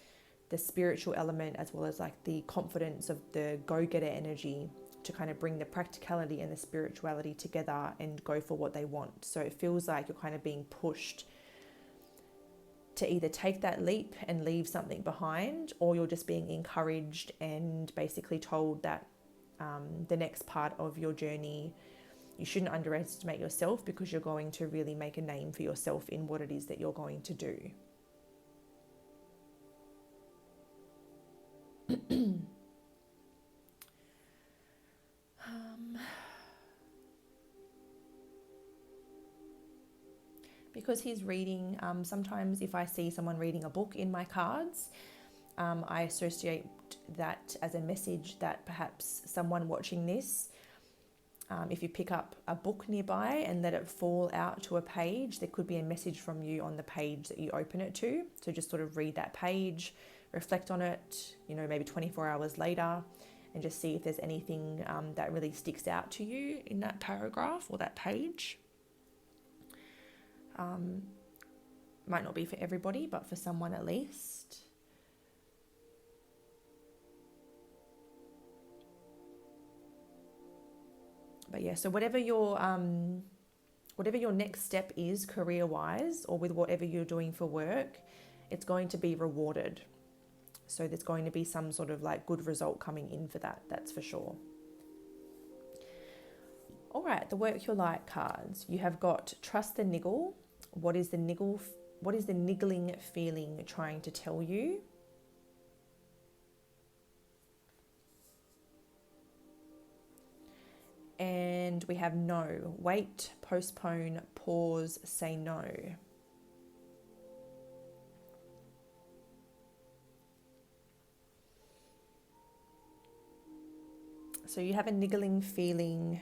the spiritual element as well as like the confidence of the go-getter energy to kind of bring the practicality and the spirituality together and go for what they want. So it feels like you're kind of being pushed to either take that leap and leave something behind, or you're just being encouraged and basically told that the next part of your journey, you shouldn't underestimate yourself because you're going to really make a name for yourself in what it is that you're going to do. Because he's reading, sometimes if I see someone reading a book in my cards, I associate that as a message that perhaps someone watching this, if you pick up a book nearby and let it fall out to a page, there could be a message from you on the page that you open it to. So just sort of read that page, reflect on it, you know, maybe 24 hours later, and just see if there's anything that really sticks out to you in that paragraph or that page. Might not be for everybody, but for someone at least. But yeah, so whatever your next step is career-wise, or with whatever you're doing for work, it's going to be rewarded. So there's going to be some sort of like good result coming in for that, that's for sure. All right, the Work Your Light cards. You have got Trust the Niggle. What is the niggling feeling trying to tell you? And we have No. Wait, postpone, pause, say no. So you have a niggling feeling.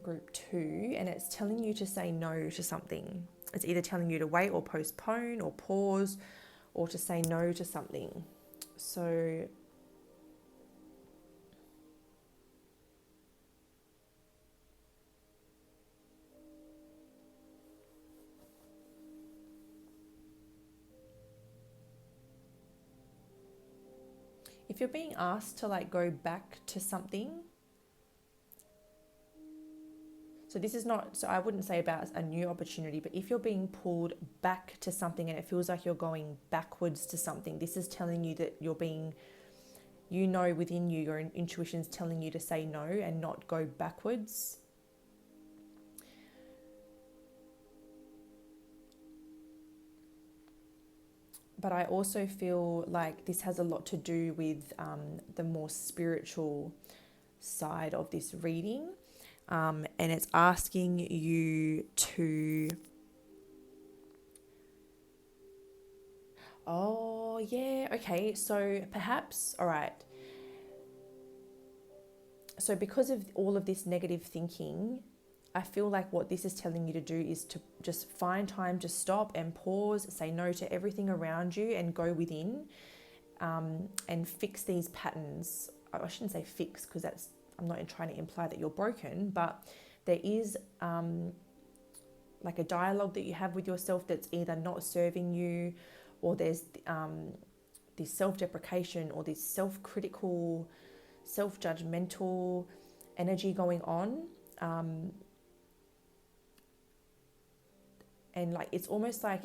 Group 2, and it's telling you to say no to something. It's either telling you to wait or postpone or pause, or to say no to something. So if you're being asked to like go back to something, so this is not, so I wouldn't say about a new opportunity, but if you're being pulled back to something and it feels like you're going backwards to something, this is telling you that you're being, you know, within you, your intuition's telling you to say no and not go backwards. But I also feel like this has a lot to do with the more spiritual side of this reading. And it's asking you to... Oh, yeah, okay. So perhaps, all right. So because of all of this negative thinking, I feel like what this is telling you to do is to just find time to stop and pause, say no to everything around you and go within and fix these patterns. I shouldn't say fix because that's, I'm not trying to imply that you're broken, but there is like a dialogue that you have with yourself that's either not serving you, or there's this self-deprecation or this self-critical, self-judgmental energy going on. And like it's almost like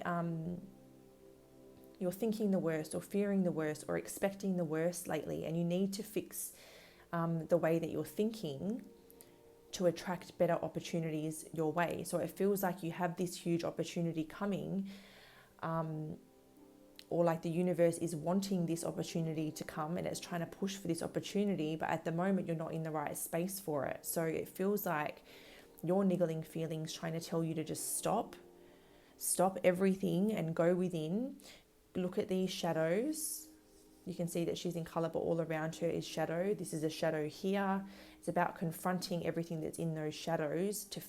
you're thinking the worst or fearing the worst or expecting the worst lately, and you need to fix the way that you're thinking to attract better opportunities your way. So it feels like you have this huge opportunity coming, or like the universe is wanting this opportunity to come and it's trying to push for this opportunity, but at the moment you're not in the right space for it. So it feels like your niggling feelings trying to tell you to just stop everything and go within. Look at these shadows. You can see that she's in color, but all around her is shadow. This is a shadow here. It's about confronting everything that's in those shadows to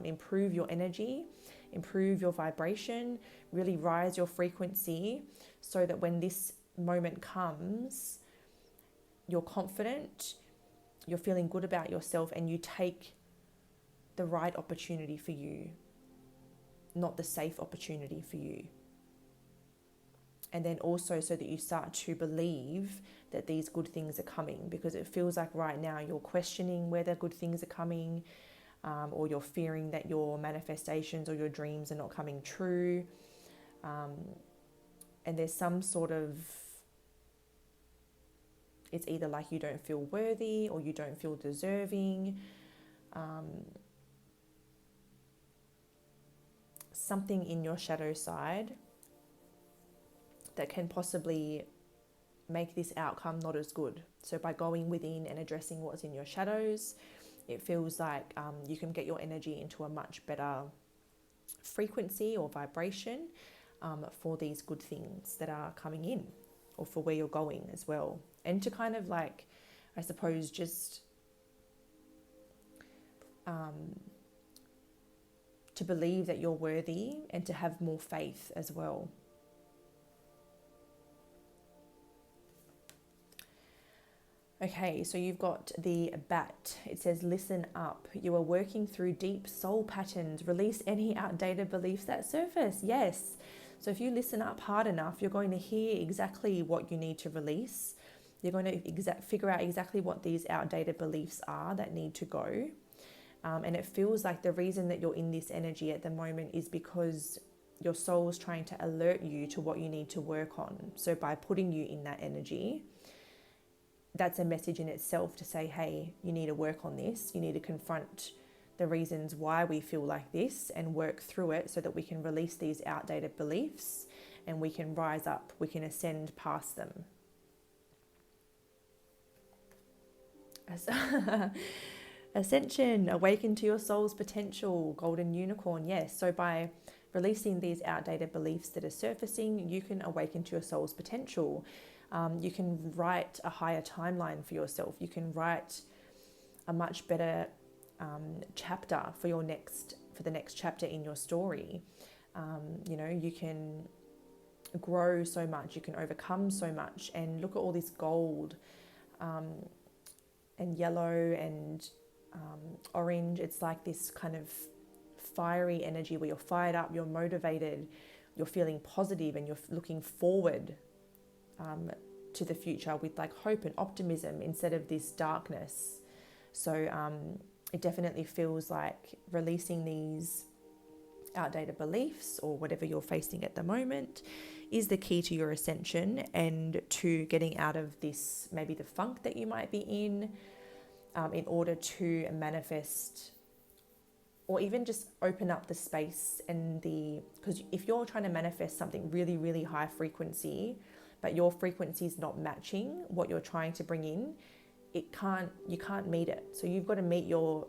improve your energy, improve your vibration, really rise your frequency, so that when this moment comes, you're confident, you're feeling good about yourself, and you take the right opportunity for you, not the safe opportunity for you. And then also so that you start to believe that these good things are coming, because it feels like right now you're questioning whether good things are coming, or you're fearing that your manifestations or your dreams are not coming true. And there's some sort of, it's either like you don't feel worthy or you don't feel deserving. Something in your shadow side that can possibly make this outcome not as good. So by going within and addressing what's in your shadows, it feels like you can get your energy into a much better frequency or vibration for these good things that are coming in, or for where you're going as well. And to kind of like, I suppose, just to believe that you're worthy and to have more faith as well. Okay, so you've got the bat. It says, listen up. You are working through deep soul patterns. Release any outdated beliefs that surface. Yes. So if you listen up hard enough, you're going to hear exactly what you need to release. You're going to figure out exactly what these outdated beliefs are that need to go. And it feels like the reason that you're in this energy at the moment is because your soul is trying to alert you to what you need to work on. So by putting you in that energy, that's a message in itself to say, hey, you need to work on this. You need to confront the reasons why we feel like this and work through it so that we can release these outdated beliefs and we can rise up, we can ascend past them. Ascension, awaken to your soul's potential, golden unicorn, yes. So by releasing these outdated beliefs that are surfacing, you can awaken to your soul's potential. You can write a higher timeline for yourself. You can write a much better chapter for the next chapter in your story. You can grow so much. You can overcome so much. And look at all this gold and yellow and orange. It's like this kind of fiery energy where you're fired up, you're motivated, you're feeling positive, and you're looking forward to the future with like hope and optimism instead of this darkness. So it definitely feels like releasing these outdated beliefs or whatever you're facing at the moment is the key to your ascension and to getting out of this, maybe the funk that you might be in order to manifest, or even just open up the space and because if you're trying to manifest something really, really high frequency, but your frequency is not matching what you're trying to bring in, you can't meet it. So you've got to meet your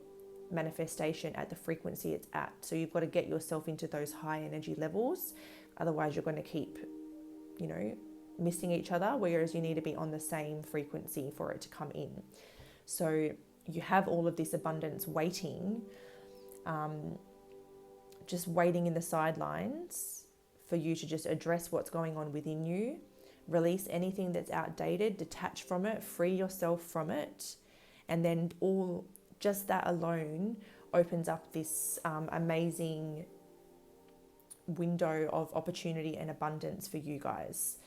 manifestation at the frequency it's at. So you've got to get yourself into those high energy levels. Otherwise you're going to keep, missing each other, whereas you need to be on the same frequency for it to come in. So you have all of this abundance waiting, just waiting in the sidelines for you to just address what's going on within you, release anything that's outdated, detach from it, free yourself from it, and then just that alone opens up this amazing window of opportunity and abundance for you guys.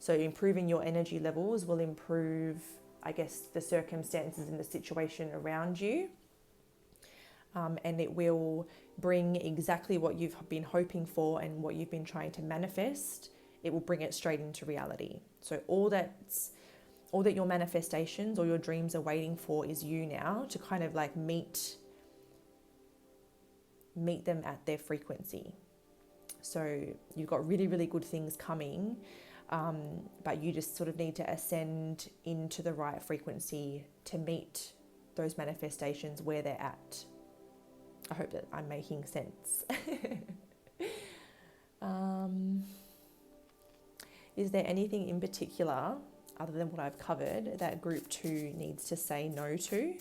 So improving your energy levels will improve, I guess, the circumstances and the situation around you. And it will bring exactly what you've been hoping for and what you've been trying to manifest. It will bring it straight into reality. So all that your manifestations or your dreams are waiting for is you now to kind of like meet them at their frequency. So you've got really, really good things coming, but you just sort of need to ascend into the right frequency to meet those manifestations where they're at. I hope that I'm making sense. Is there anything in particular, other than what I've covered, that group 2 needs to say no to?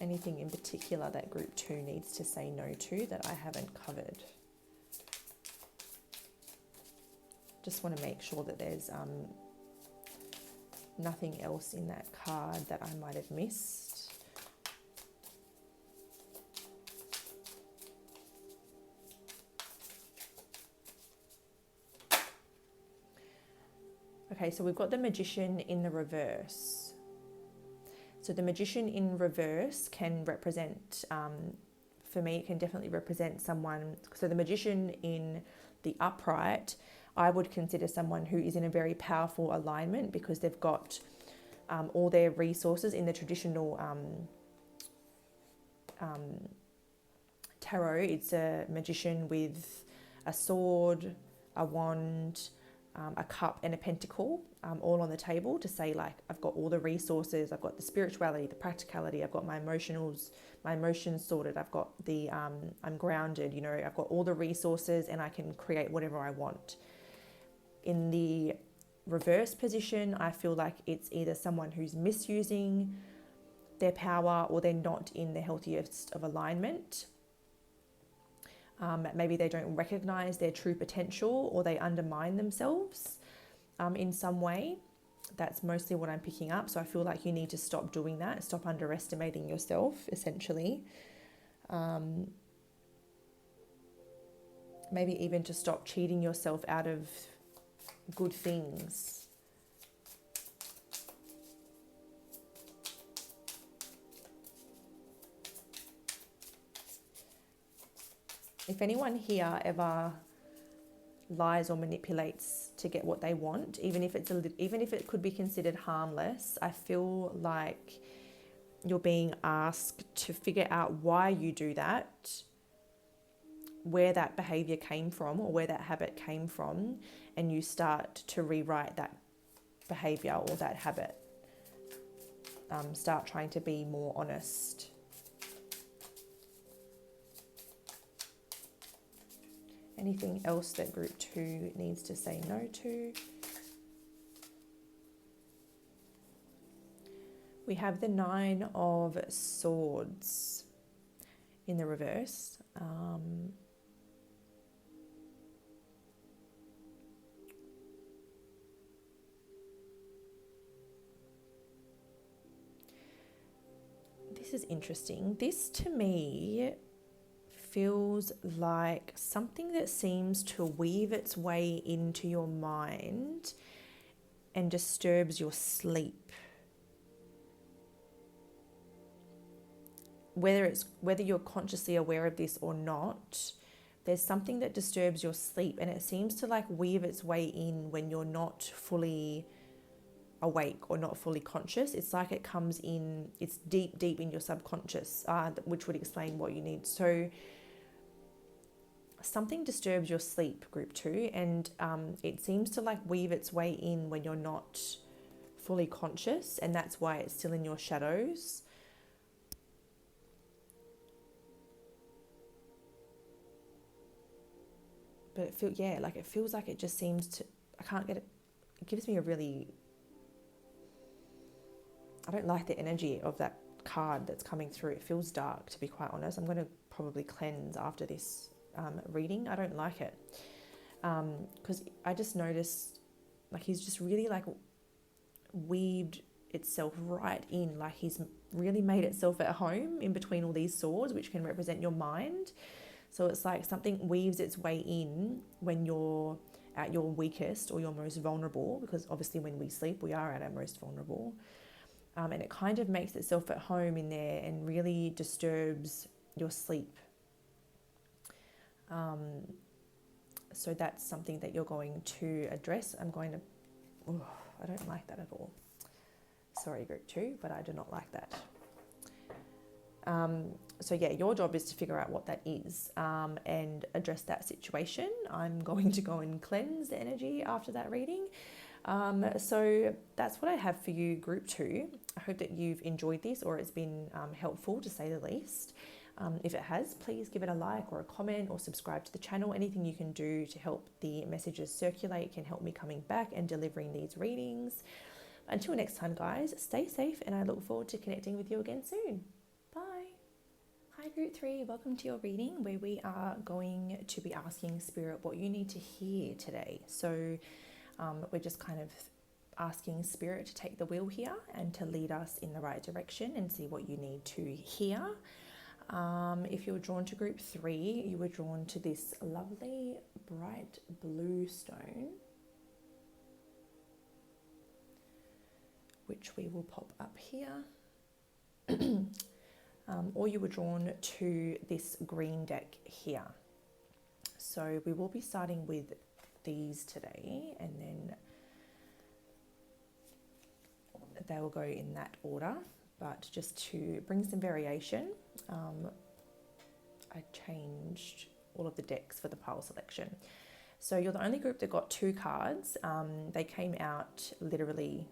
Anything in particular that group 2 needs to say no to that I haven't covered? Just want to make sure that there's nothing else in that card that I might have missed. Okay, so we've got the Magician in the reverse. So the Magician in reverse can represent, for me, it can definitely represent someone. So the Magician in the upright, I would consider someone who is in a very powerful alignment because they've got all their resources in the traditional tarot. It's a magician with a sword, a wand, a cup and a pentacle, all on the table to say, like, I've got all the resources, I've got the spirituality, the practicality, I've got my emotions sorted, I've got the, I'm grounded, I've got all the resources and I can create whatever I want. In the reverse position, I feel like it's either someone who's misusing their power or they're not in the healthiest of alignment. Maybe they don't recognize their true potential or they undermine themselves in some way. That's mostly what I'm picking up. So I feel like you need to stop doing that, stop underestimating yourself, essentially. Maybe even to stop cheating yourself out of good things. If anyone here ever lies or manipulates to get what they want, even if it could be considered harmless, I feel like you're being asked to figure out why you do that, where that behavior came from or where that habit came from, and you start to rewrite that behavior or that habit. Start trying to be more honest. Anything else that group 2 needs to say no to? We have the 9 of Swords in the reverse. This is interesting. This to me feels like something that seems to weave its way into your mind and disturbs your sleep. Whether you're consciously aware of this or not, there's something that disturbs your sleep, and it seems to like weave its way in when you're not fully awake or not fully conscious. It's like it comes in, it's deep in your subconscious, which would explain what you need. So something disturbs your sleep, group 2, and it seems to like weave its way in when you're not fully conscious, and that's why it's still in your shadows. But it feels like it just seems to, I can't get it. It gives me a really, I don't like the energy of that card that's coming through. It feels dark, to be quite honest. I'm going to probably cleanse after this reading. I don't like it because I just noticed like he's just really like weaved itself right in, like he's really made itself at home in between all these swords, which can represent your mind. So it's like something weaves its way in when you're at your weakest or your most vulnerable, because obviously when we sleep, we are at our most vulnerable. And it kind of makes itself at home in there and really disturbs your sleep. So that's something that you're going to address. I don't like that at all. Sorry, group 2, but I do not like that. So yeah, your job is to figure out what that is and address that situation. I'm going to go and cleanse the energy after that reading. So that's what I have for you, group 2. I hope that you've enjoyed this, or it's been helpful to say the least. If it has, please give it a like or a comment or subscribe to the channel. Anything you can do to help the messages circulate can help me coming back and delivering these readings. Until next time, guys, stay safe, and I look forward to connecting with you again soon. Bye. Hi, group 3. Welcome to your reading, where we are going to be asking Spirit what you need to hear today. So we're just kind of asking Spirit to take the wheel here and to lead us in the right direction and see what you need to hear. If you were drawn to group 3, you were drawn to this lovely bright blue stone, which we will pop up here. Or you were drawn to this green deck here. So we will be starting with these today, and then they will go in that order. But just to bring some variation, I changed all of the decks for the pile selection. So you're the only group that got 2 cards. They came out literally,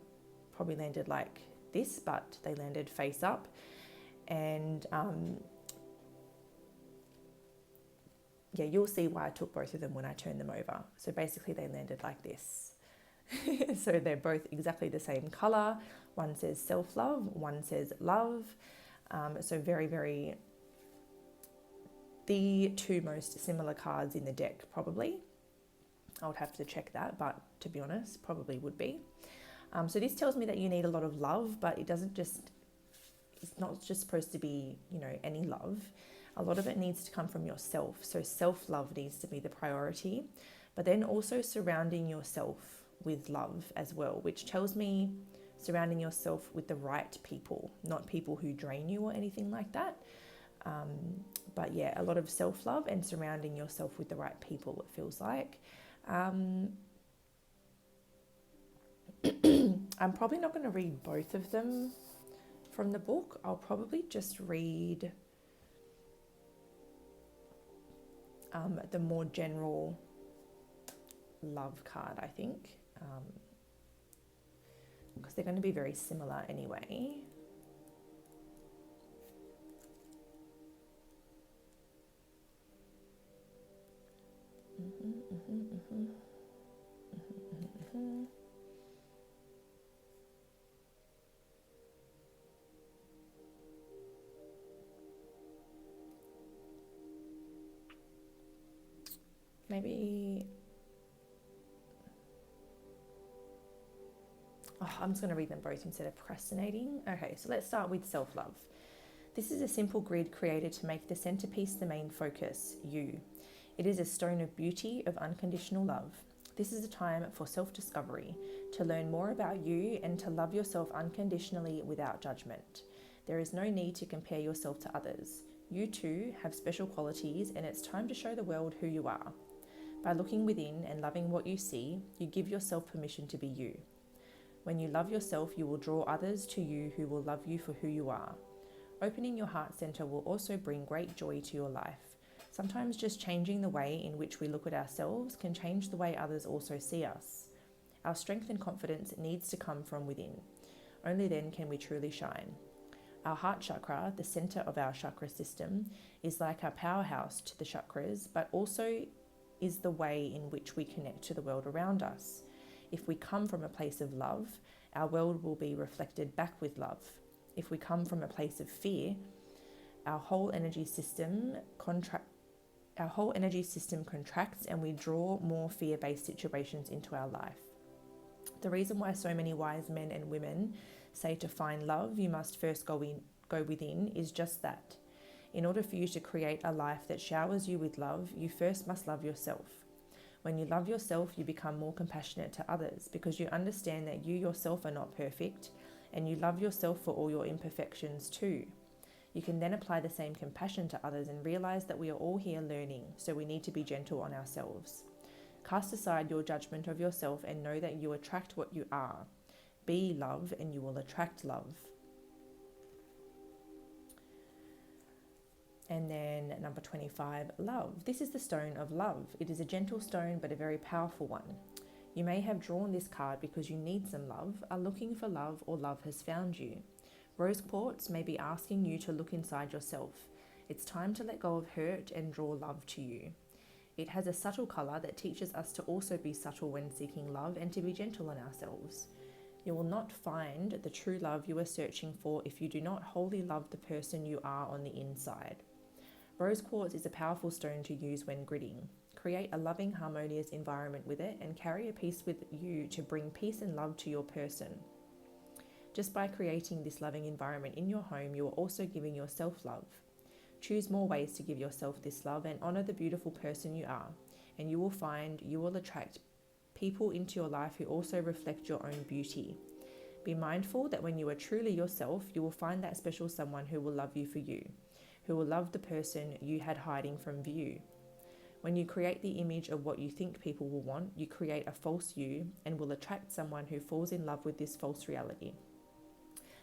probably landed like this, but they landed face up. And yeah, you'll see why I took both of them when I turned them over. So basically they landed like this. So they're both exactly the same color. One says self-love, one says love. So very, very, the 2 most similar cards in the deck, probably. I would have to check that, but to be honest, probably would be. So this tells me that you need a lot of love, but it's not just supposed to be, any love. A lot of it needs to come from yourself. So self-love needs to be the priority, but then also surrounding yourself with love as well, which tells me surrounding yourself with the right people, not people who drain you or anything like that. But yeah, a lot of self-love and surrounding yourself with the right people, it feels like. I'm probably not going to read both of them from the book. I'll probably just read the more general love card, I think, because they're going to be very similar anyway. Maybe, I'm just going to read them both instead of procrastinating. Okay, so let's start with self-love. This is a simple grid created to make the centerpiece the main focus, you. It is a stone of beauty, of unconditional love. This is a time for self-discovery, to learn more about you and to love yourself unconditionally without judgment. There is no need to compare yourself to others. You too have special qualities, and it's time to show the world who you are. By looking within and loving what you see, you give yourself permission to be you. When you love yourself, you will draw others to you who will love you for who you are. Opening your heart center will also bring great joy to your life. Sometimes just changing the way in which we look at ourselves can change the way others also see us. Our strength and confidence needs to come from within. Only then can we truly shine. Our heart chakra, the center of our chakra system, is like our powerhouse to the chakras, but also is the way in which we connect to the world around us. If we come from a place of love, our world will be reflected back with love. If we come from a place of fear, our whole energy system contracts and we draw more fear-based situations into our life. The reason why so many wise men and women say to find love, you must first go within is just that. In order for you to create a life that showers you with love, you first must love yourself. When you love yourself, you become more compassionate to others because you understand that you yourself are not perfect and you love yourself for all your imperfections too. You can then apply the same compassion to others and realize that we are all here learning, so we need to be gentle on ourselves. Cast aside your judgment of yourself and know that you attract what you are. Be love and you will attract love. And then number 25, love. This is the stone of love. It is a gentle stone, but a very powerful one. You may have drawn this card because you need some love, are looking for love, or love has found you. Rose quartz may be asking you to look inside yourself. It's time to let go of hurt and draw love to you. It has a subtle colour that teaches us to also be subtle when seeking love and to be gentle on ourselves. You will not find the true love you are searching for if you do not wholly love the person you are on the inside. Rose quartz is a powerful stone to use when gridding. Create a loving, harmonious environment with it and carry a piece with you to bring peace and love to your person. Just by creating this loving environment in your home, you are also giving yourself love. Choose more ways to give yourself this love and honour the beautiful person you are, and you will find you will attract people into your life who also reflect your own beauty. Be mindful that when you are truly yourself, you will find that special someone who will love you for you, who will love the person you had hiding from view. When you create the image of what you think people will want, you create a false you and will attract someone who falls in love with this false reality.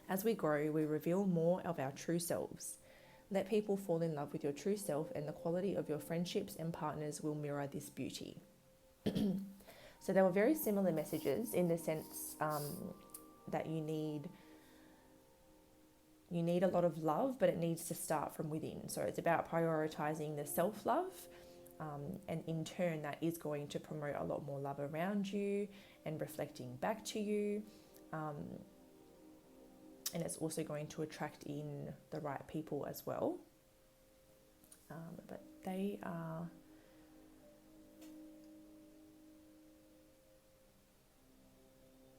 As we grow, we reveal more of our true selves. Let people fall in love with your true self, and the quality of your friendships and partners will mirror this beauty. So they were very similar messages in the sense that you need a lot of love, but it needs to start from within. So it's about prioritizing the self-love, and in turn that is going to promote a lot more love around you and reflecting back to you. And it's also going to attract in the right people as well. But they are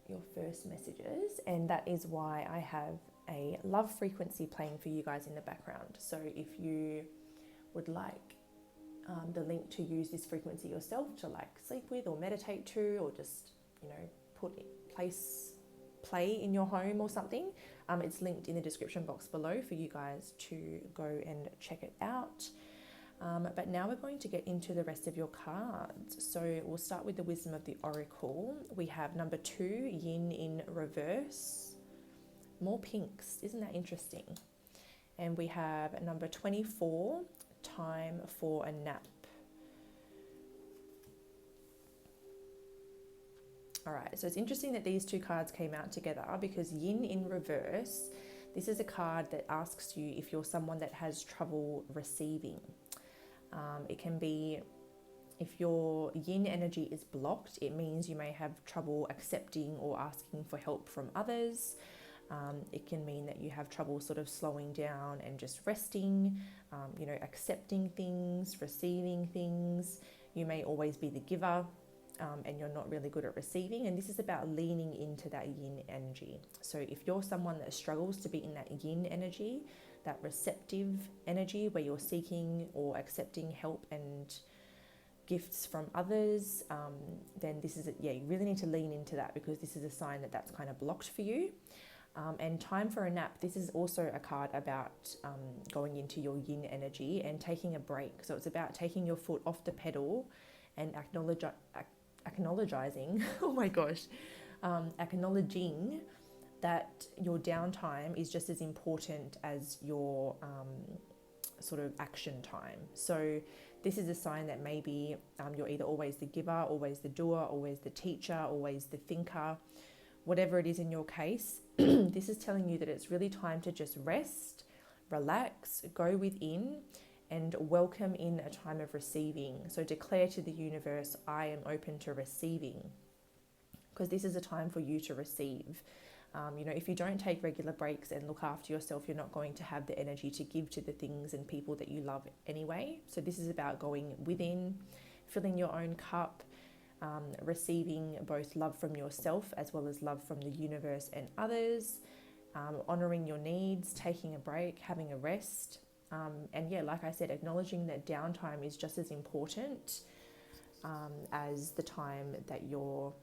your first messages, and that is why I have a love frequency playing for you guys in the background. So if you would like the link to use this frequency yourself to like sleep with or meditate to, or just, you know, play in your home or something, it's linked in the description box below for you guys to go and check it out. But now we're going to get into the rest of your cards. So we'll start with the wisdom of the oracle. We have number 2, yin in reverse. More pinks, isn't that interesting? And we have number 24, time for a nap. All right, so it's interesting that these two cards came out together because yin in reverse, this is a card that asks you if you're someone that has trouble receiving. It can be, if your yin energy is blocked, it means you may have trouble accepting or asking for help from others. It can mean that you have trouble sort of slowing down and just resting, accepting things, receiving things. You may always be the giver, and you're not really good at receiving. And this is about leaning into that yin energy. So if you're someone that struggles to be in that yin energy, that receptive energy where you're seeking or accepting help and gifts from others, then this is it. Yeah, you really need to lean into that, because this is a sign that that's kind of blocked for you. And time for a nap. This is also a card about going into your yin energy and taking a break. So it's about taking your foot off the pedal and acknowledging, oh my gosh, acknowledging that your downtime is just as important as your sort of action time. So this is a sign that maybe you're either always the giver, always the doer, always the teacher, always the thinker, whatever it is in your case. This is telling you that it's really time to just rest, relax, go within, and welcome in a time of receiving. So declare to the universe, I am open to receiving, because this is a time for you to receive. If you don't take regular breaks and look after yourself, you're not going to have the energy to give to the things and people that you love anyway. So this is about going within, filling your own cup, receiving both love from yourself as well as love from the universe and others, honoring your needs, taking a break, having a rest. And yeah, like I said, acknowledging that downtime is just as important as the time that you're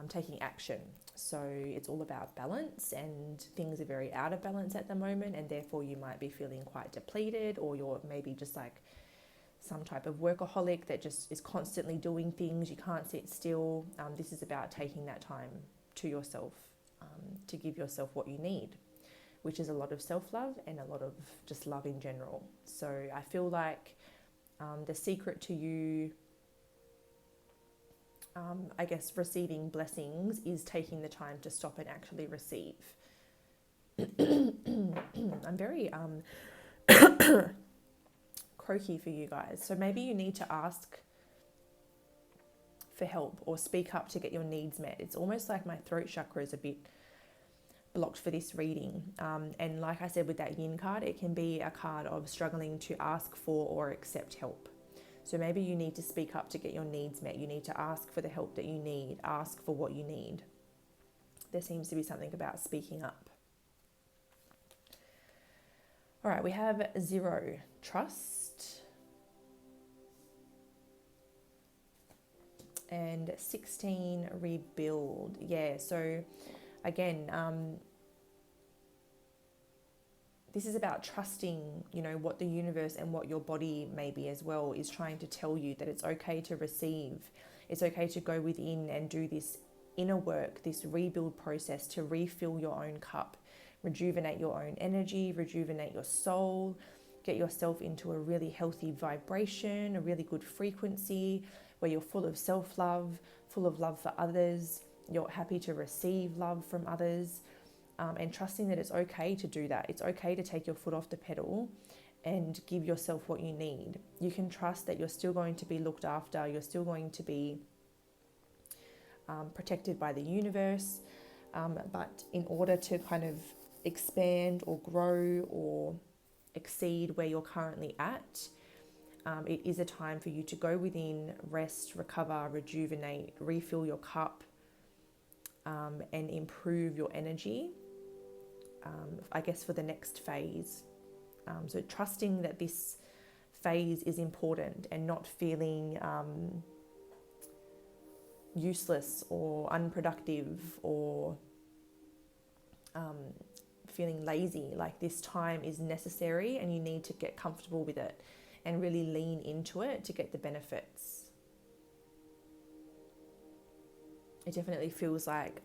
taking action. So it's all about balance, and things are very out of balance at the moment, and therefore you might be feeling quite depleted, or you're maybe just like some type of workaholic that just is constantly doing things. You can't sit still. This is about taking that time to yourself, to give yourself what you need, which is a lot of self-love and a lot of just love in general. So I feel like the secret to you, I guess, receiving blessings is taking the time to stop and actually receive. I'm very croaky for you guys. So maybe you need to ask for help or speak up to get your needs met. It's almost like my throat chakra is a bit blocked for this reading. And like I said, with that yin card, it can be a card of struggling to ask for or accept help. So maybe you need to speak up to get your needs met. You need to ask for the help that you need, ask for what you need. There seems to be something about speaking up. All right, we have 0, trust. And 16, rebuild. Yeah, so again, this is about trusting, what the universe and what your body maybe as well is trying to tell you, that it's okay to receive. It's okay to go within and do this inner work, this rebuild process to refill your own cup, rejuvenate your own energy, rejuvenate your soul, get yourself into a really healthy vibration, a really good frequency where you're full of self-love, full of love for others. You're happy to receive love from others. And trusting that it's okay to do that. It's okay to take your foot off the pedal and give yourself what you need. You can trust that you're still going to be looked after. You're still going to be protected by the universe. But in order to kind of expand or grow or exceed where you're currently at, it is a time for you to go within, rest, recover, rejuvenate, refill your cup, and improve your energy. I guess for the next phase. So trusting that this phase is important and not feeling useless or unproductive or feeling lazy. Like this time is necessary and you need to get comfortable with it and really lean into it to get the benefits. It definitely feels like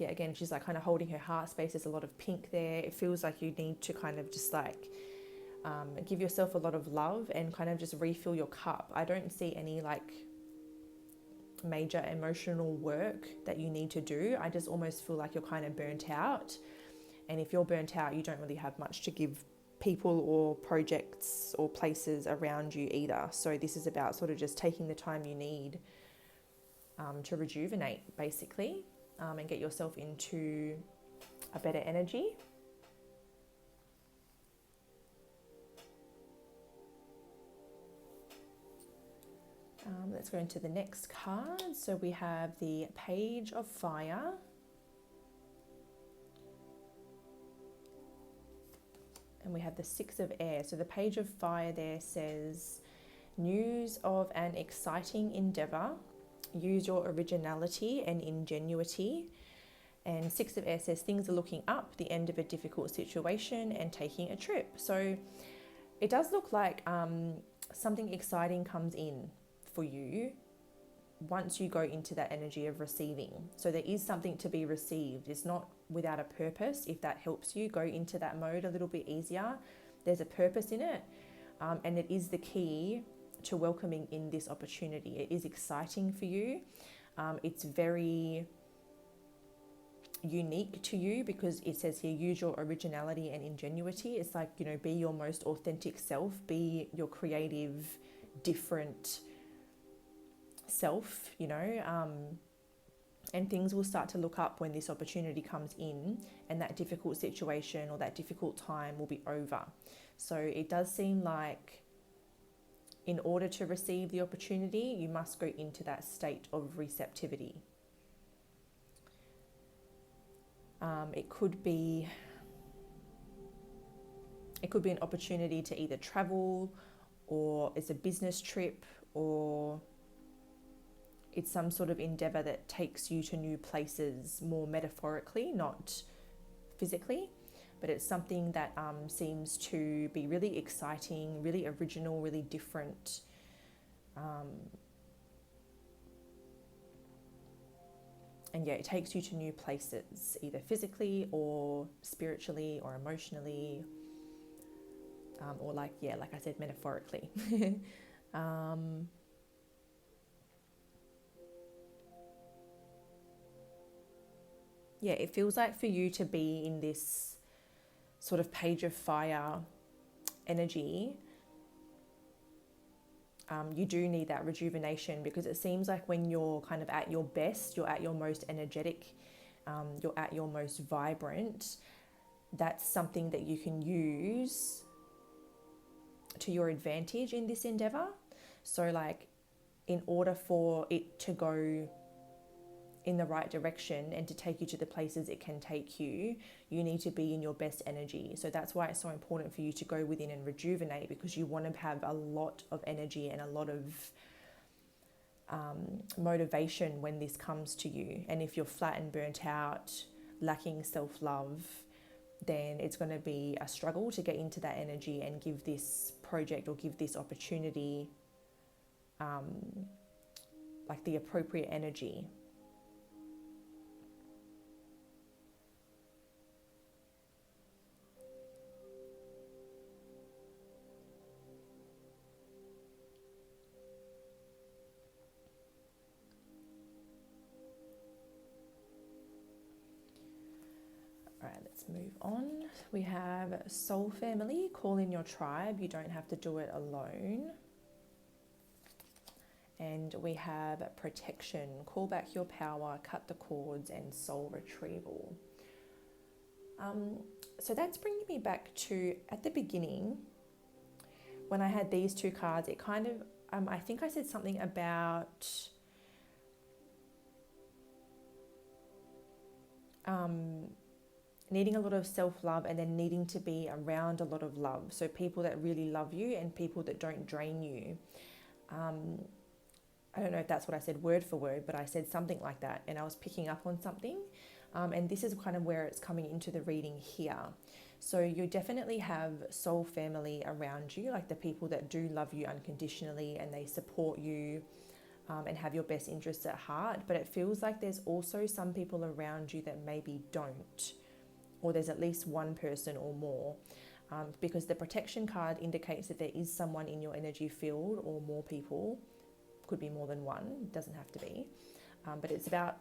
again, she's like kind of holding her heart space. There's a lot of pink there. It feels like you need to kind of just like give yourself a lot of love and kind of just refill your cup. I don't see any like major emotional work that you need to do. I just almost feel like you're kind of burnt out. And if you're burnt out, you don't really have much to give people or projects or places around you either. So this is about sort of just taking the time you need to rejuvenate, basically. And get yourself into a better energy. Let's go into the next card. So we have the Page of Fire And we have the Six of Air. So the Page of Fire there says, news of an exciting endeavour. Use your originality and ingenuity. And Six of Air says, things are looking up, the end of a difficult situation and taking a trip. So it does look like something exciting comes in for you once you go into that energy of receiving. So there is something to be received. It's not without a purpose. If that helps you go into that mode a little bit easier, there's a purpose in it. And it is the key to welcoming in this opportunity. It is exciting for you. It's very unique to you because it says here, use your originality and ingenuity. It's like, you know, be your most authentic self, be your creative, different self, you know, and things will start to look up when this opportunity comes in, and that difficult situation or that difficult time will be over. So it does seem like in order to receive the opportunity, you must go into that state of receptivity. It could be an opportunity to either travel, or it's a business trip, or it's some sort of endeavour that takes you to new places, more metaphorically, not physically, but it's something that seems to be really exciting, really original, really different. And yeah, it takes you to new places, either physically or spiritually or emotionally, or like I said, metaphorically. Yeah, it feels like for you to be in this sort of Page of Fire energy, you do need that rejuvenation, because it seems like when you're kind of at your best, you're at your most energetic, you're at your most vibrant, that's something that you can use to your advantage in this endeavour. So like, in order for it to go in the right direction and to take you to the places it can take you, you need to be in your best energy. So that's why it's so important for you to go within and rejuvenate, because you want to have a lot of energy and a lot of motivation when this comes to you. And if you're flat and burnt out, lacking self-love, then it's going to be a struggle to get into that energy and give this project or give this opportunity like the appropriate energy. All right, let's move on. We have Soul Family, call in your tribe. You don't have to do it alone. And we have Protection, call back your power, cut the cords, and Soul Retrieval. So that's bringing me back to at the beginning when I had these two cards. It kind of, I think I said something about needing a lot of self-love and then needing to be around a lot of love. So people that really love you and people that don't drain you. I don't know if that's what I said word for word, but I said something like that, and I was picking up on something. And this is kind of where it's coming into the reading here. So you definitely have soul family around you, like the people that do love you unconditionally and they support you and have your best interests at heart. But it feels like there's also some people around you that maybe don't, or there's at least one person or more, because the Protection card indicates that there is someone in your energy field, or more people. Could be more than one, it doesn't have to be, but it's about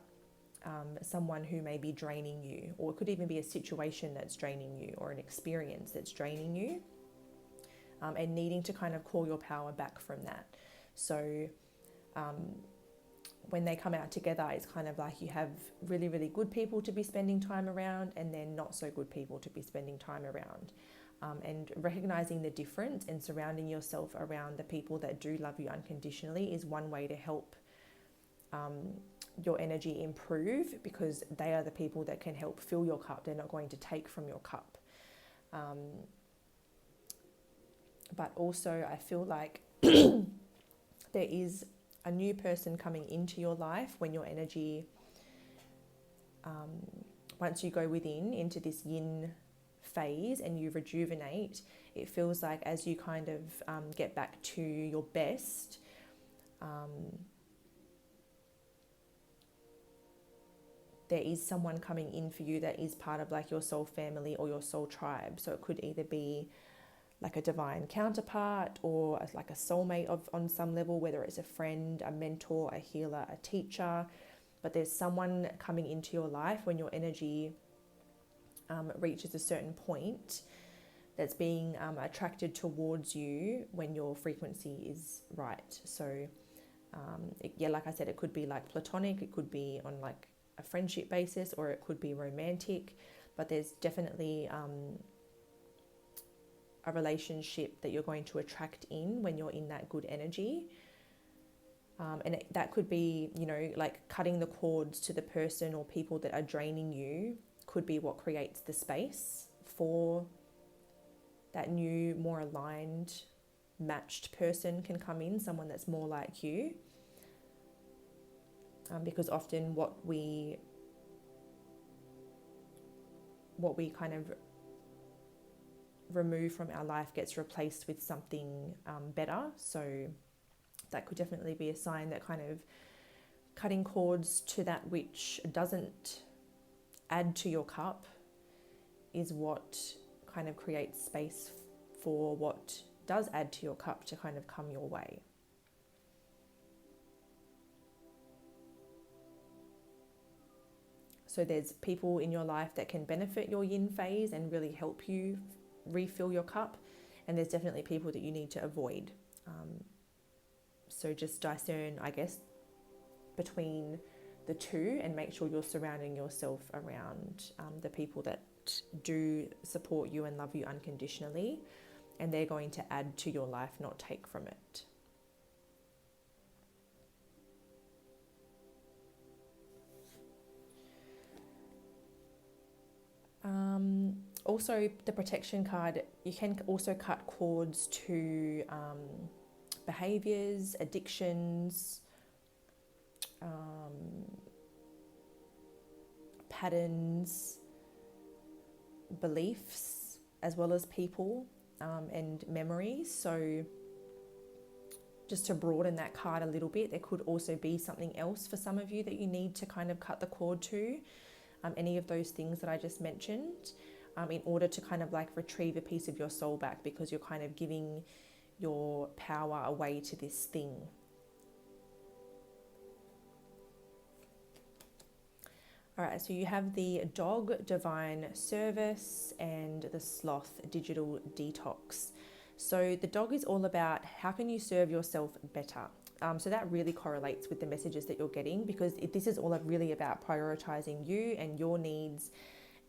someone who may be draining you, or it could even be a situation that's draining you, or an experience that's draining you, and needing to kind of call your power back from that. So when they come out together, it's kind of like you have really, really good people to be spending time around, and then not so good people to be spending time around. And recognizing the difference and surrounding yourself around the people that do love you unconditionally is one way to help your energy improve, because they are the people that can help fill your cup. They're not going to take from your cup. but also I feel like there is a new person coming into your life when your energy, once you go within into this yin phase and you rejuvenate, it feels like as you kind of get back to your best, there is someone coming in for you that is part of like your soul family or your soul tribe. So it could either be like a divine counterpart or like a soulmate on some level, whether it's a friend, a mentor, a healer, a teacher. But there's someone coming into your life when your energy reaches a certain point that's being attracted towards you when your frequency is right. So like I said, it could be like platonic, it could be on like a friendship basis, or it could be romantic, but there's definitely a relationship that you're going to attract in when you're in that good energy. And that could be, like cutting the cords to the person or people that are draining you could be what creates the space for that new, more aligned, matched person can come in, someone that's more like you. Because often what we kind of remove from our life gets replaced with something better. So that could definitely be a sign that kind of cutting cords to that which doesn't add to your cup is what kind of creates space for what does add to your cup to kind of come your way. So there's people in your life that can benefit your yin phase and really help you refill your cup. And there's definitely people that you need to avoid. So just discern, I guess, between the two and make sure you're surrounding yourself around the people that do support you and love you unconditionally. And they're going to add to your life, not take from it. Also, the protection card, you can also cut cords to behaviors, addictions, patterns, beliefs, as well as people and memories. So just to broaden that card a little bit, there could also be something else for some of you that you need to kind of cut the cord to. Any of those things that I just mentioned, in order to kind of like retrieve a piece of your soul back, because you're kind of giving your power away to this thing. All right, so you have the dog divine service and the sloth digital detox. So the dog is all about how can you serve yourself better. So that really correlates with the messages that you're getting, because this is all really about prioritizing you and your needs,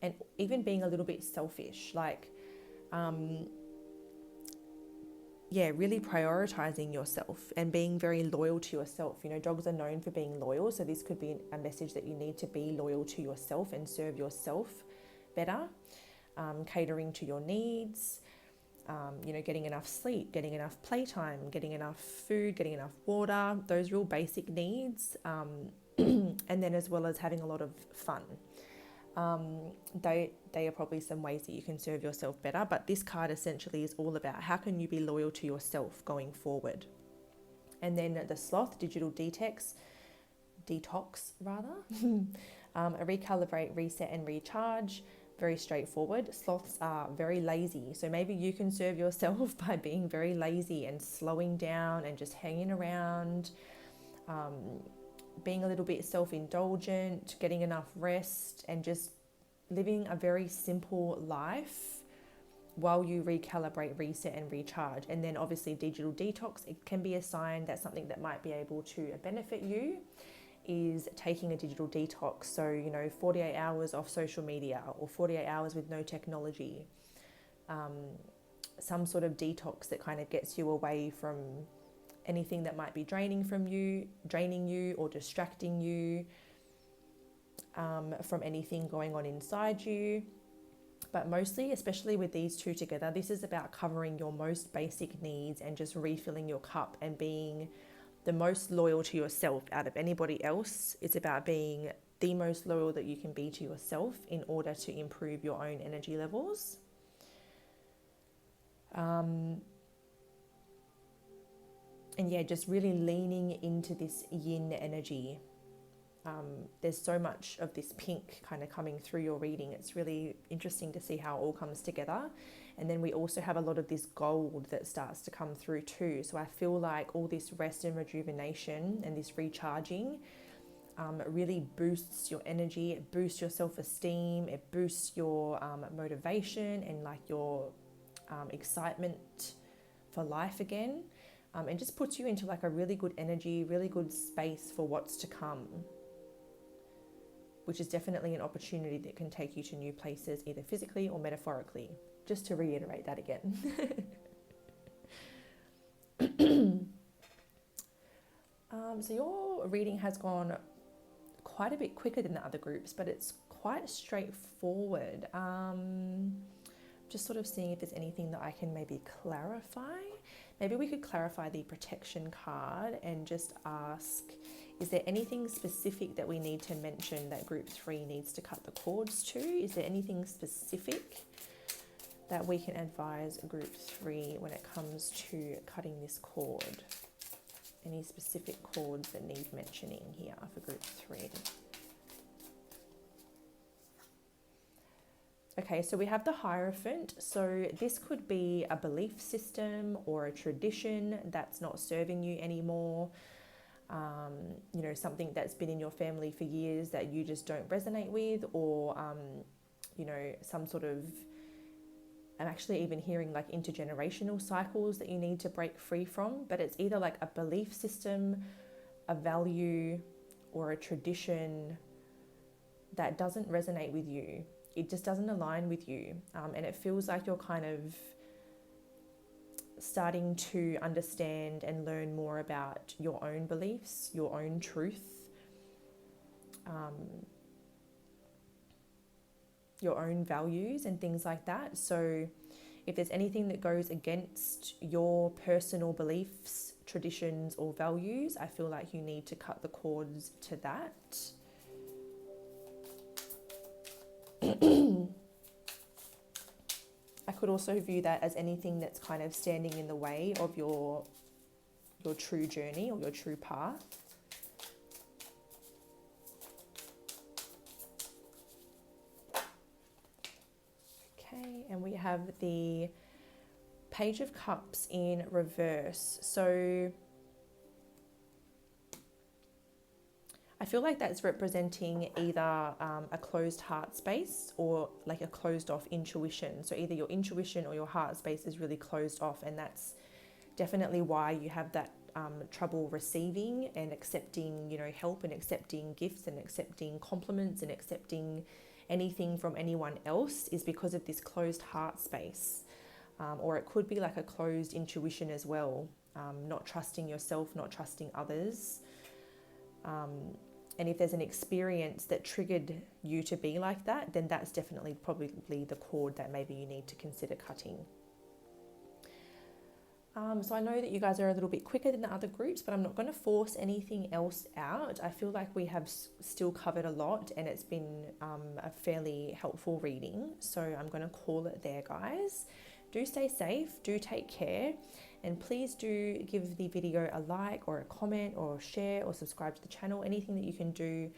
and even being a little bit selfish, like, really prioritizing yourself and being very loyal to yourself. Dogs are known for being loyal, so this could be a message that you need to be loyal to yourself and serve yourself better, catering to your needs. Getting enough sleep, getting enough playtime, getting enough food, getting enough water, those real basic needs. And then as well as having a lot of fun. They are probably some ways that you can serve yourself better. But this card essentially is all about how can you be loyal to yourself going forward. And then the sloth digital detox, a recalibrate, reset and recharge. Very straightforward. Sloths are very lazy, so maybe you can serve yourself by being very lazy and slowing down and just hanging around, being a little bit self-indulgent, getting enough rest, and just living a very simple life while you recalibrate, reset and recharge. And then obviously digital detox, it can be a sign that something that might be able to benefit you is taking a digital detox. So, 48 hours off social media or 48 hours with no technology. Some sort of detox that kind of gets you away from anything that might be draining you or distracting you from anything going on inside you. But mostly, especially with these two together, this is about covering your most basic needs and just refilling your cup and being the most loyal to yourself out of anybody else. It's about being the most loyal that you can be to yourself in order to improve your own energy levels. And yeah, just really leaning into this yin energy. There's so much of this pink kind of coming through your reading. It's really interesting to see how it all comes together. And then we also have a lot of this gold that starts to come through too. So I feel like all this rest and rejuvenation and this recharging really boosts your energy. It boosts your self-esteem. It boosts your motivation and like your excitement for life again. And just puts you into like a really good energy, really good space for what's to come, which is definitely an opportunity that can take you to new places, either physically or metaphorically, just to reiterate that again. So your reading has gone quite a bit quicker than the other groups, but it's quite straightforward. Just sort of seeing if there's anything that I can maybe clarify. Maybe we could clarify the protection card and just ask, is there anything specific that we need to mention that group 3 needs to cut the cords to? Is there anything specific that we can advise group 3 when it comes to cutting this cord? Any specific cords that need mentioning here for group 3? Okay, so we have the Hierophant. So this could be a belief system or a tradition that's not serving you anymore. You know, something that's been in your family for years that you just don't resonate with, or, you know, some sort of, I'm actually even hearing like intergenerational cycles that you need to break free from, but it's either like a belief system, a value, or a tradition that doesn't resonate with you. It just doesn't align with you. And it feels like you're kind of starting to understand and learn more about your own beliefs, your own truth, your own values and things like that. So if there's anything that goes against your personal beliefs, traditions, or values, I feel like you need to cut the cords to that. I could also view that as anything that's kind of standing in the way of your true journey or your true path. Okay, and we have the Page of Cups in reverse. So I feel like that's representing either a closed heart space or like a closed off intuition. So either your intuition or your heart space is really closed off, and that's definitely why you have that trouble receiving and accepting, you know, help, and accepting gifts and accepting compliments and accepting anything from anyone else, is because of this closed heart space. Or it could be like a closed intuition as well, not trusting yourself, not trusting others. And if there's an experience that triggered you to be like that, then that's definitely probably the cord that maybe you need to consider cutting. So I know that you guys are a little bit quicker than the other groups, but I'm not going to force anything else out. I feel like we have still covered a lot, and it's been a fairly helpful reading. So I'm going to call it there, guys. Do stay safe, do take care, and please do give the video a like or a comment or a share or subscribe to the channel. Anything that you can do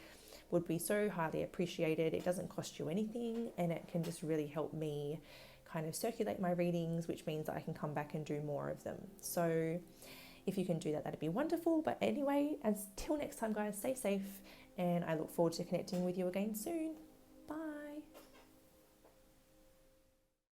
would be so highly appreciated. It doesn't cost you anything, and it can just really help me kind of circulate my readings, which means that I can come back and do more of them. So if you can do that, that'd be wonderful. But anyway, until next time, guys, stay safe, and I look forward to connecting with you again soon.